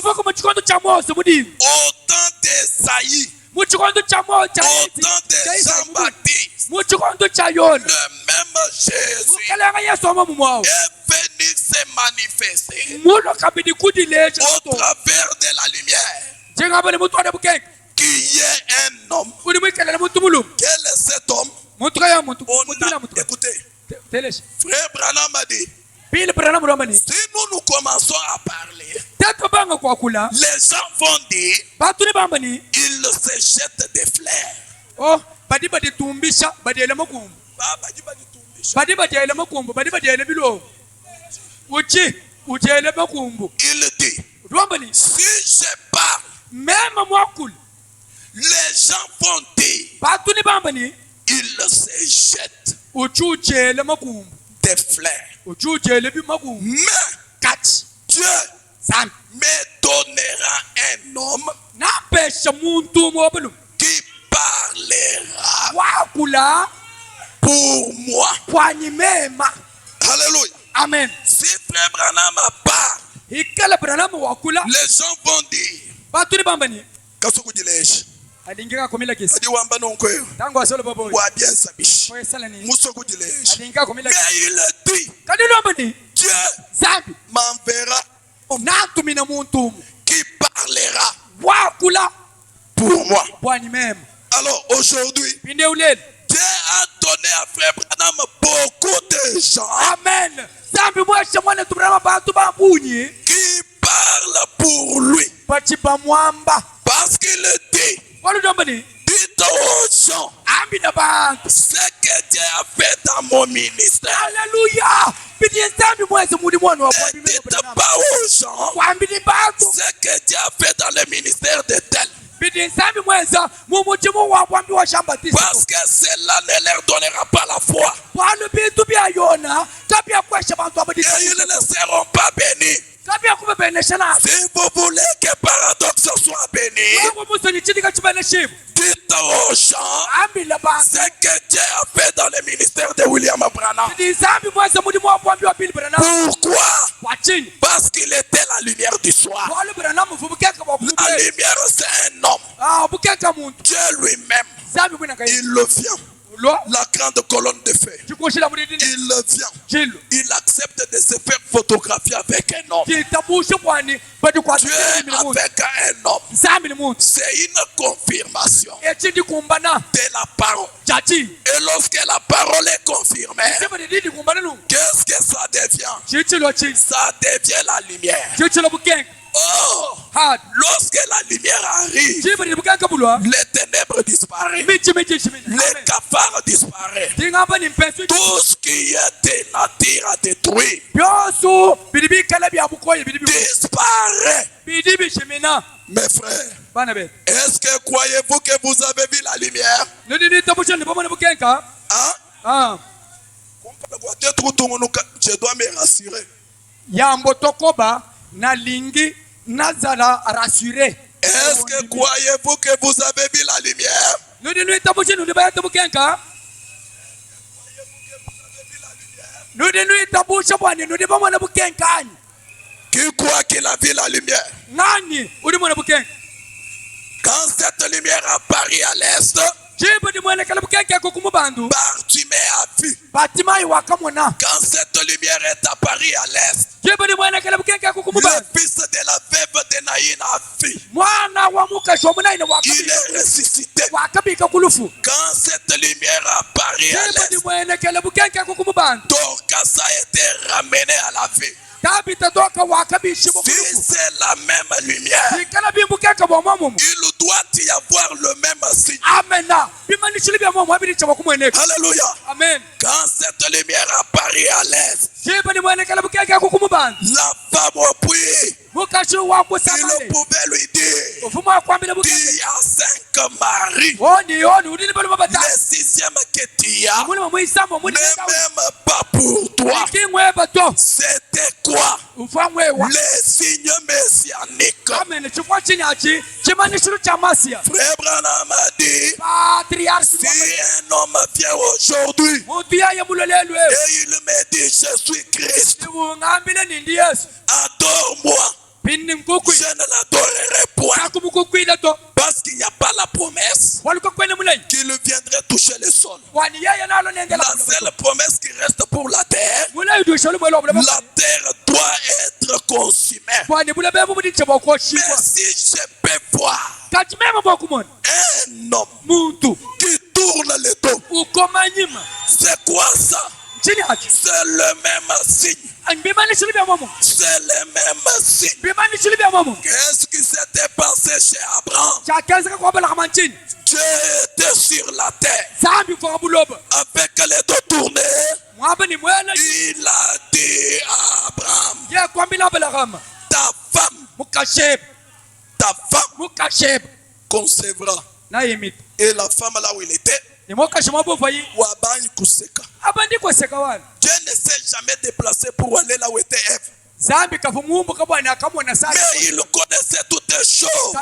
temps d'Esaïe, au temps de Jean-Baptiste, le même Jésus est venu se manifester au travers de la lumière, qui est un homme. Quel est cet homme? Écoutez, frère Branham a dit, si nous commençons à parler, les gens vont dire, ils se jettent des fleurs. Oh, Il dit, si je parle, les gens vont dire, ils se jettent des fleurs. Mais Dieu me donnera un homme qui parlera pour moi. Alléluia. Amen. Si frère Branham parle, les gens vont dire, adi wamba nonkweo wa bien sabish muso kudilesh. Mais il dit, Dieu m'enverra qui parlera pour moi. Alors aujourd'hui, Dieu a donné à frère Branham beaucoup de gens. Amen. Qui parlent pour lui. Parce qu'il dit, dites aux gens ce que Dieu a fait dans mon ministère. Alléluia. Ne dites pas aux gens ce que Dieu a fait dans le ministère de tel. Parce que cela ne leur donnera pas la foi. Et ils ne seront pas bénis. Si vous voulez que Paradoxe soit béni, dites aux gens ce que Dieu a fait dans le ministère de William Branham. Pourquoi? Parce qu'il était la lumière du soir. La lumière, c'est un homme. Dieu lui-même, il le vient. La grande colonne de feu. Il vient. Il accepte de se faire photographier avec un homme. Dieu avec un homme. C'est une confirmation de la parole. Et lorsque la parole est confirmée, qu'est-ce que ça devient? Ça devient la lumière. Oh, lorsque la lumière arrive, les ténèbres disparaissent, les cafards disparaissent, tout ce qui est de nature à détruire disparaît. Mes frères, est-ce que croyez-vous que vous avez vu la lumière? Hein? Je dois me rassurer. Nalingi Nazara rassuré. Est-ce que croyez-vous que vous avez vu la lumière? Qui croit qu'il a vu la lumière? Quand cette lumière apparaît à l'est, Bartimée a vu. Quand cette lumière est apparue à l'est, le fils de la veuve de Naïn a vu. Il est ressuscité. Quand cette lumière apparaît à l'est, Dorcas a été ramené à la vie. Si c'est la même lumière, il doit y avoir le même signe. Alléluia. Amen. Quand cette lumière apparaît à l'est, la femme au puits, il pouvait lui dire, tu as 5 maris. Le 6e que tu as n'est même pas pour toi. C'était quoi? Les signes messianiques. Frère Branham a dit, si un homme vient aujourd'hui et il me dit, je suis Christ, adore-moi, je ne l'adorerai point. Parce qu'il n'y a pas la promesse qu'il viendrait toucher le sol. La seule promesse qui reste pour la terre doit être consumée. Mais si je peux voir un homme qui tourne le dos, c'est quoi ça? C'est le même signe. C'est le même signe. Qu'est-ce qui s'était passé chez Abraham? Dieu était sur la terre avec les dos tournés. Il a dit à Abraham, ta femme concevra. Et la femme là où il était, Dieu ne s'est jamais déplacé pour aller là où était Ève. Mais il connaissait toutes les choses.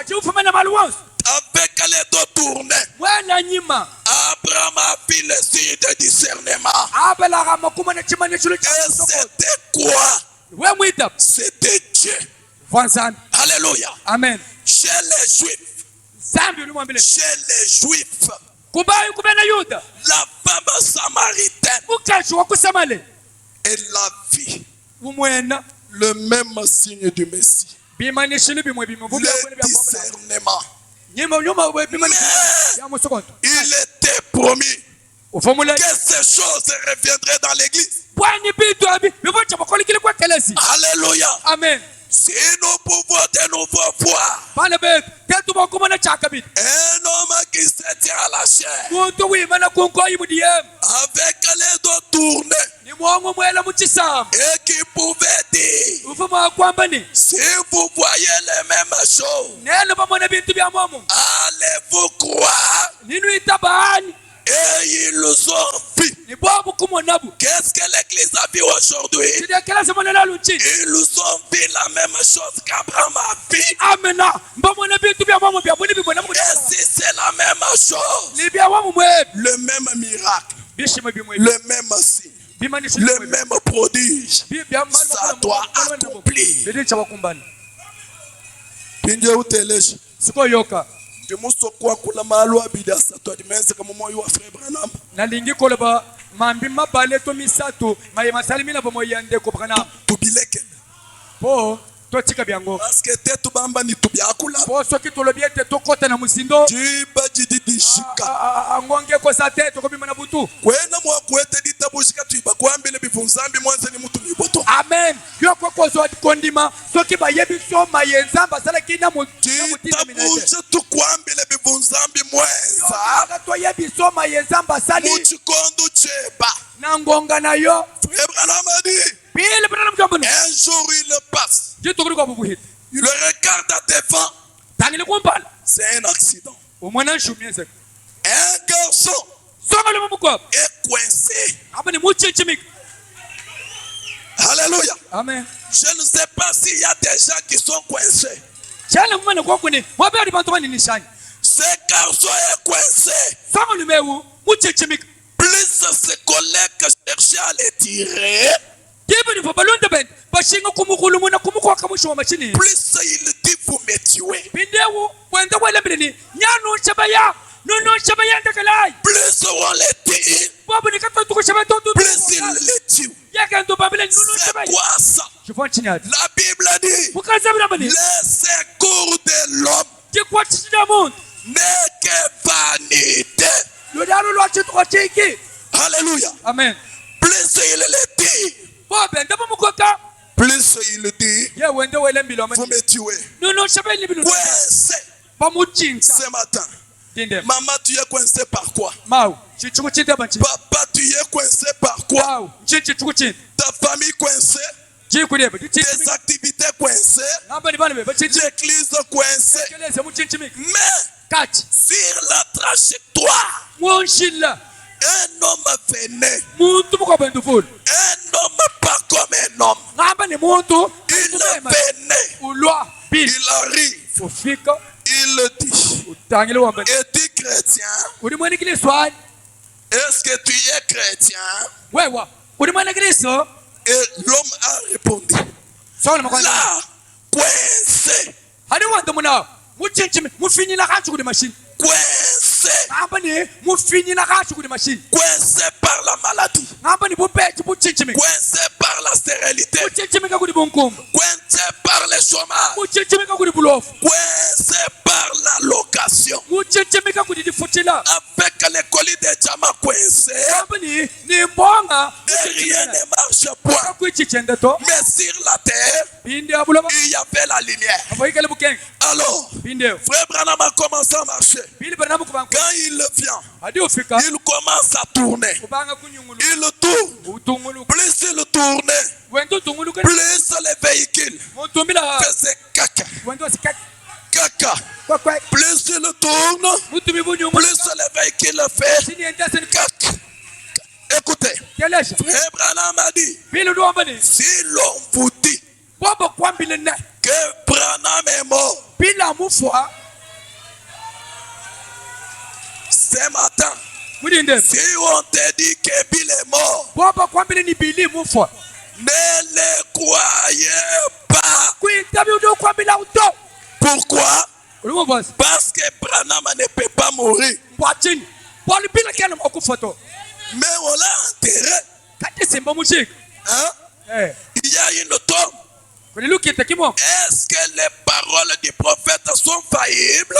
Avec les dos tournés, Abraham a vu le signe de discernement. Et c'était quoi? C'était Dieu. Alléluia. Amen. Chez les Juifs, la femme samaritaine, elle a vu le même signe du Messie. Le discernement. Mais il était promis que ces choses reviendraient dans l'église. Alléluia. Amen. Si nous pouvons de nouveau voir un homme qui se tient à la chair avec les dos tournés et qui pouvait dire, si vous voyez les mêmes choses, allez-vous croire? Et ils ont vu. Qu'est-ce que l'église a vu aujourd'hui? Ils ont vu la même chose qu'Abraham a vu. Et si c'est la même chose, le même miracle, le même signe, le même prodige, ça doit accomplir. nalingi koloba mambi mabale to misato maye masalimina bomo yande ko Branham po totika byango parce que tetu bamba ni tubyakula po soki tolobi ete tokota na musindo jiba jididishika angonge ko sa tete ko bimana butu kwena mwa kwete ditabushika tuiba kwambile bivunzambi mwanze ni mutu niboto. Amen. Yoko ko zo kondima soki bayebi so mayenzamba sala kina mutina minete tu kwambile bivunzambi mwenza to yebi so mayenzamba sali muchikondo cheba na ngonga nayo. Un jour il passe, il le regarde devant, c'est un accident. Un garçon est coincé. Alléluia. Amen. Je ne sais pas s'il y a des gens qui sont coincés. chana mwana kwa kuni wabeli bantu ni nishani Ce garçon est coincé. sango numewu muchichimika Plus ses collègues cherchaient à les tirer, tibu ni fabalunda ben bashinga kumukulu muna kumukwa kamusho wa machini plus il dit vous me tuez. bindewu wenda wala mbili nyanu chabaya nono chabaya ndakalai Plus on les tire, babu ni kato tuko chabaya to plus il les tue. yaka ndo babile nono C'est chabaya quoi ça? chifon chinyadi La Bible dit, mukazabira bani les secours de l'homme tikwa chichida mundu n'est que vanité. lodalo lwa chitwa chiki Alléluia. amen Plus il les tire, bobe ndaba mukoka plus il dit, ye wenda wele mbilo vous me tuez. nono chabaya libilu Coincé bamuchinsa ce matin. dinde Maman, tu es coincé par quoi? mau chichuku chinde banchi Papa, tu es coincé par quoi? mau chichuku chinde Ta famille coincée, chikurebe tes activités coincées, namba ni bana be bachichi l'église coincée. keleze muchinchimika Mais kati sur la trajectoire, mwonshilla un homme venait, muntu mukobendu fulu un homme pas comme un homme. ngamba ni muntu Il venait, ulwa bil il arrive, ufika il dit, utangile wamba es-tu chrétien? uri mwana kristo Est-ce que tu es chrétien? wewa uri mwana kristo Et l'homme a répondu, sona makwana là, coincé, hadi wanda muna muchinchimi mufinyila kachu kudi machine coincé, ngamba ni mufinyila kachu kudi machine coincé par la maladie, ngamba ni bupechi muchinchimi coincé par la stérilité, muchinchimika kudi bunkumba coincé par le chômage, muchinchimika kudi bulofu coincé par la location, muchinchimika kudi difutila avec les colis de diamants coincés, ngamba ni mbonga et rien ne marche point. akwichichende to Mais sur la terre, pindi abuloba il y avait la lumière. abayikele bukenge Alors, pindi frère Branham a commencé à marcher. pili baranamu kubangu Quand il vient, hadi ufika il commence à tourner. kubanga kunyungulu Il tourne. utungulu Plus il tournait, wendo utungulu ke plus les véhicules mutumbila faisaient caca. wendo sikati Caca. kwa kwa Plus il tourne, mutumi bunyungulu plus les véhicules font sini endase ni caca. Écoutez, kelesha frère Branham a dit, pili luomba ni si l'on vous dit bobo kwambile ne que Branham est mort pila mufwa ce matin, mudinde si on te dit que Bill est mort, bobo kwambile ni bili mufwa ne le croyez pas. kuitabi udo kwambila uto Pourquoi? ulumbozi Parce que Branham ne peut pas mourir. bwachini bwali bila kana okufoto Mais on l'a enterré. kati simba mushika Hein? Il y a une tombe. kuni lukite kimo Est-ce que les paroles du prophète sont faillibles?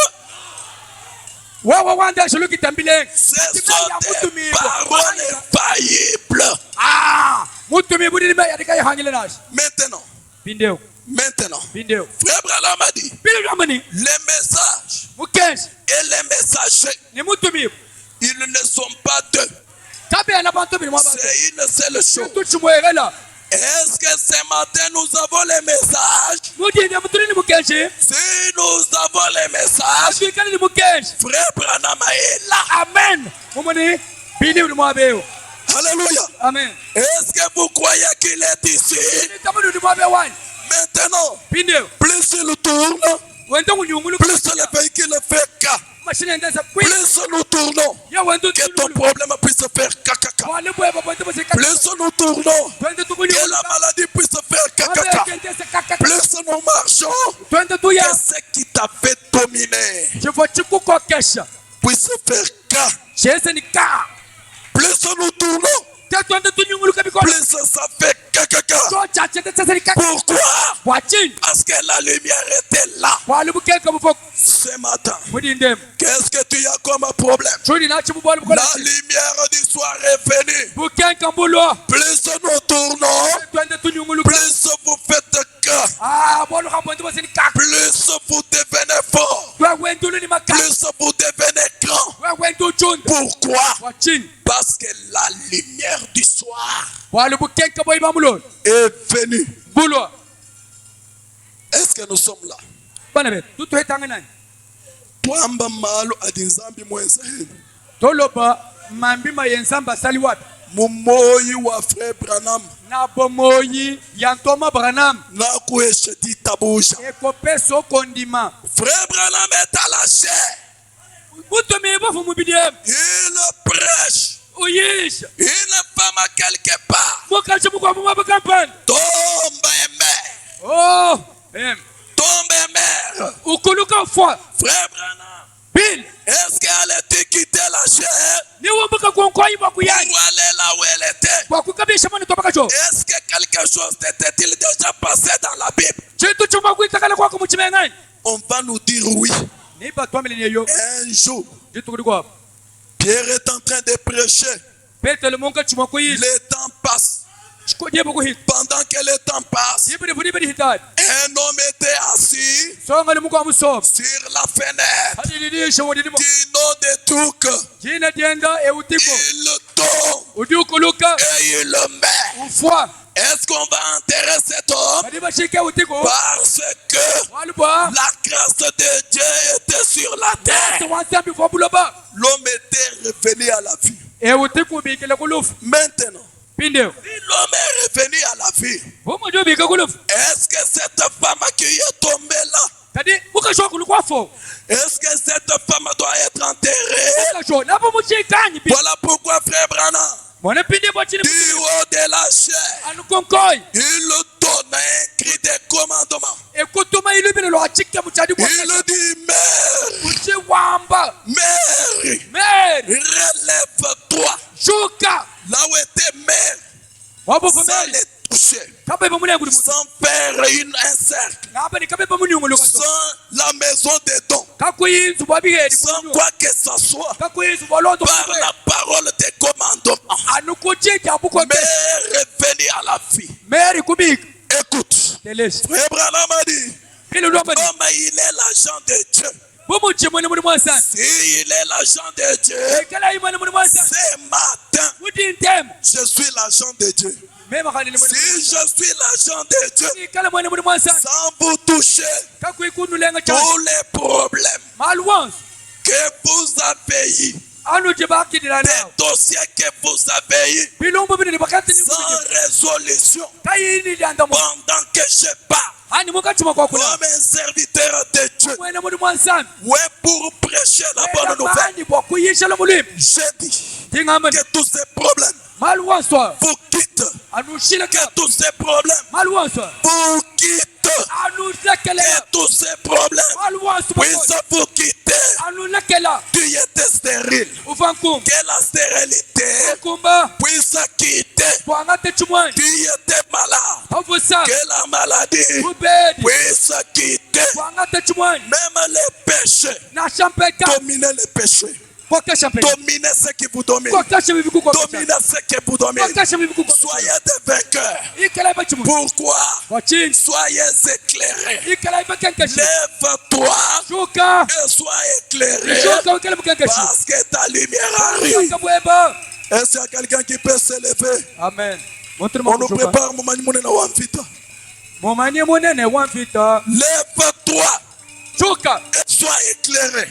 wewe wanda shulukite mbile Ce sont des paroles faillibles. mutumi budi me yadika yahangile nashi Maintenant, bindeo frère Branham a dit, bile jamani les messages mukenshi et les messagers, ni mutumi ils ne sont pas deux. kabe na bantu bili mwaba C'est une seule chose. tuchumwegela Est-ce que ce matin nous avons les messages? mudinde mutuni ni mukenshi Si nous avons les messages, ashikani ni mukenshi frère Branham est là. amen mumuni bili bili mwabeo Alléluia. amen Est-ce que vous croyez qu'il est ici? ni tabudu ni mwabe wani Maintenant, bindeo plus il tourne, wendo kunyungulu plus le véhicule fait cas. machine endesa kwi Plus nous tournons, ya wendo que ton problème puisse faire caca. wale bwe babo bose Plus nous tournons, twende que tukunyungulu la maladie puisse faire caca. Plus nous marchons, twende tuya que ce qui t'a fait dominer chifo chikukokesha puisse faire cas. chese ni ka Plus nous tournons, twende tunyunguluka bikono plus ça fait caca. so chache tsese ni ka Pourquoi? wachini Parce que la lumière était là. wale bukeka bufoko Ce matin, mudinde qu'est-ce que tu as comme problème? chuli na chibubole bukola La lumière du soir est venue. bukenka mbulo Plus nous tournons, twende tunyunguluka plus vous faites cas. bolu kabonde bose ni ka Plus vous devenez fort. wendulu ni maka Plus vous devenez grand. wendu chunda Pourquoi? wachini Parce que la lumière du soir wale bukenka boy bamulo est venue. bulo Est-ce que nous sommes là? bana be tutu hetanga nani Twamba malo adinzambi mwenzenu. toloba mambi mayensamba sali wapi Mumoyi wa frère Branham. Na bomoyi yantoma Branham. Na kueshedi tabusha. Ekopeso kondima. Frère Branham est à la chair. Il prêche. Uyisha. Une femme à quelque part. Tombe et mère. Oh, Tombe et mère. ukuluka foi. Frère Branham. Bill. Est-ce qu'elle a quitté la chair Pour aller là où elle était? Est-ce que quelque chose t'était-il déjà passé dans la Bible? On va nous dire oui. Un jour, Pierre est en train de prêcher. Le temps passe. Pendant que le temps passe, un homme était assis sur la fenêtre du nom de Touk. Il le tombe et il le met. Est-ce qu'on va enterrer cet homme? Parce que la grâce de Dieu était sur la terre. L'homme était revenu à la vie. Maintenant, l'homme est revenu à la vie. Est-ce que cette femme qui est tombée là, est-ce que cette femme doit être enterrée? Voilà pourquoi frère Branham, du haut de la chair, il donne un cri de commandement. Il dit, Mère, relève-toi. Là où était mère, sans les toucher, sans faire un cercle, sans la maison des dons, sans quoi que ce soit, par la parole des commandements, mère revenue à la vie. Écoute, frère Branham a dit, comme il est l'agent de Dieu, s'il est l'agent de Dieu, ce matin, je suis l'agent de Dieu. Si je suis l'agent de Dieu, sans vous toucher, tous les problèmes que vous avez eu, des dossiers que vous avez eu, sans résolution, pendant que je parle, comme un serviteur de Dieu, ouais, pour prêcher la bonne nouvelle, j'ai dit que tous ces problèmes vous quittent, que tous ces problèmes vous quittent, que tous ces problèmes puissent vous quitter. Tu étais stérile, que la stérilité puisse quitter. Tu étais malade, que la maladie puisse quitter. Même les péchés, dominer les péchés. Dominez ce qui vous domine. Dominez ce qui vous domine. Soyez des vainqueurs. Pourquoi? Soyez éclairés. Lève-toi et sois éclairé. Parce que ta lumière arrive. Est-ce qu'il y a quelqu'un qui peut se lever? Amen. On nous prépare. Lève-toi. Sois éclairé.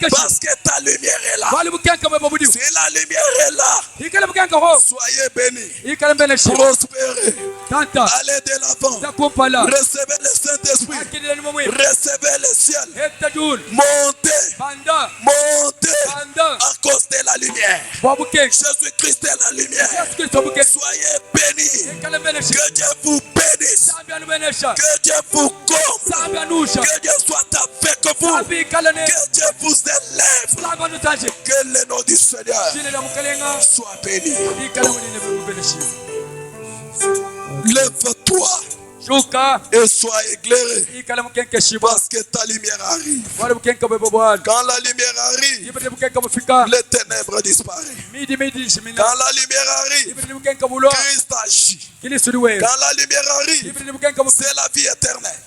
Parce que ta lumière est là. Si la lumière est là, soyez bénis. Prospérez. Allez de l'avant. Recevez le Saint-Esprit. Recevez le ciel. Montez. Montez. À cause de la lumière. Jésus-Christ est la lumière. Soyez bénis. Que Dieu vous bénisse. Que Dieu vous comble. Que Dieu soit avec vous. Que Dieu vous élève. Que le nom du Seigneur soit béni. Lève-toi et sois éclairé. Parce que ta lumière arrive. Quand la lumière arrive, les ténèbres disparaissent. Quand la lumière arrive, Christ agit. Quand la lumière arrive, c'est la vie éternelle.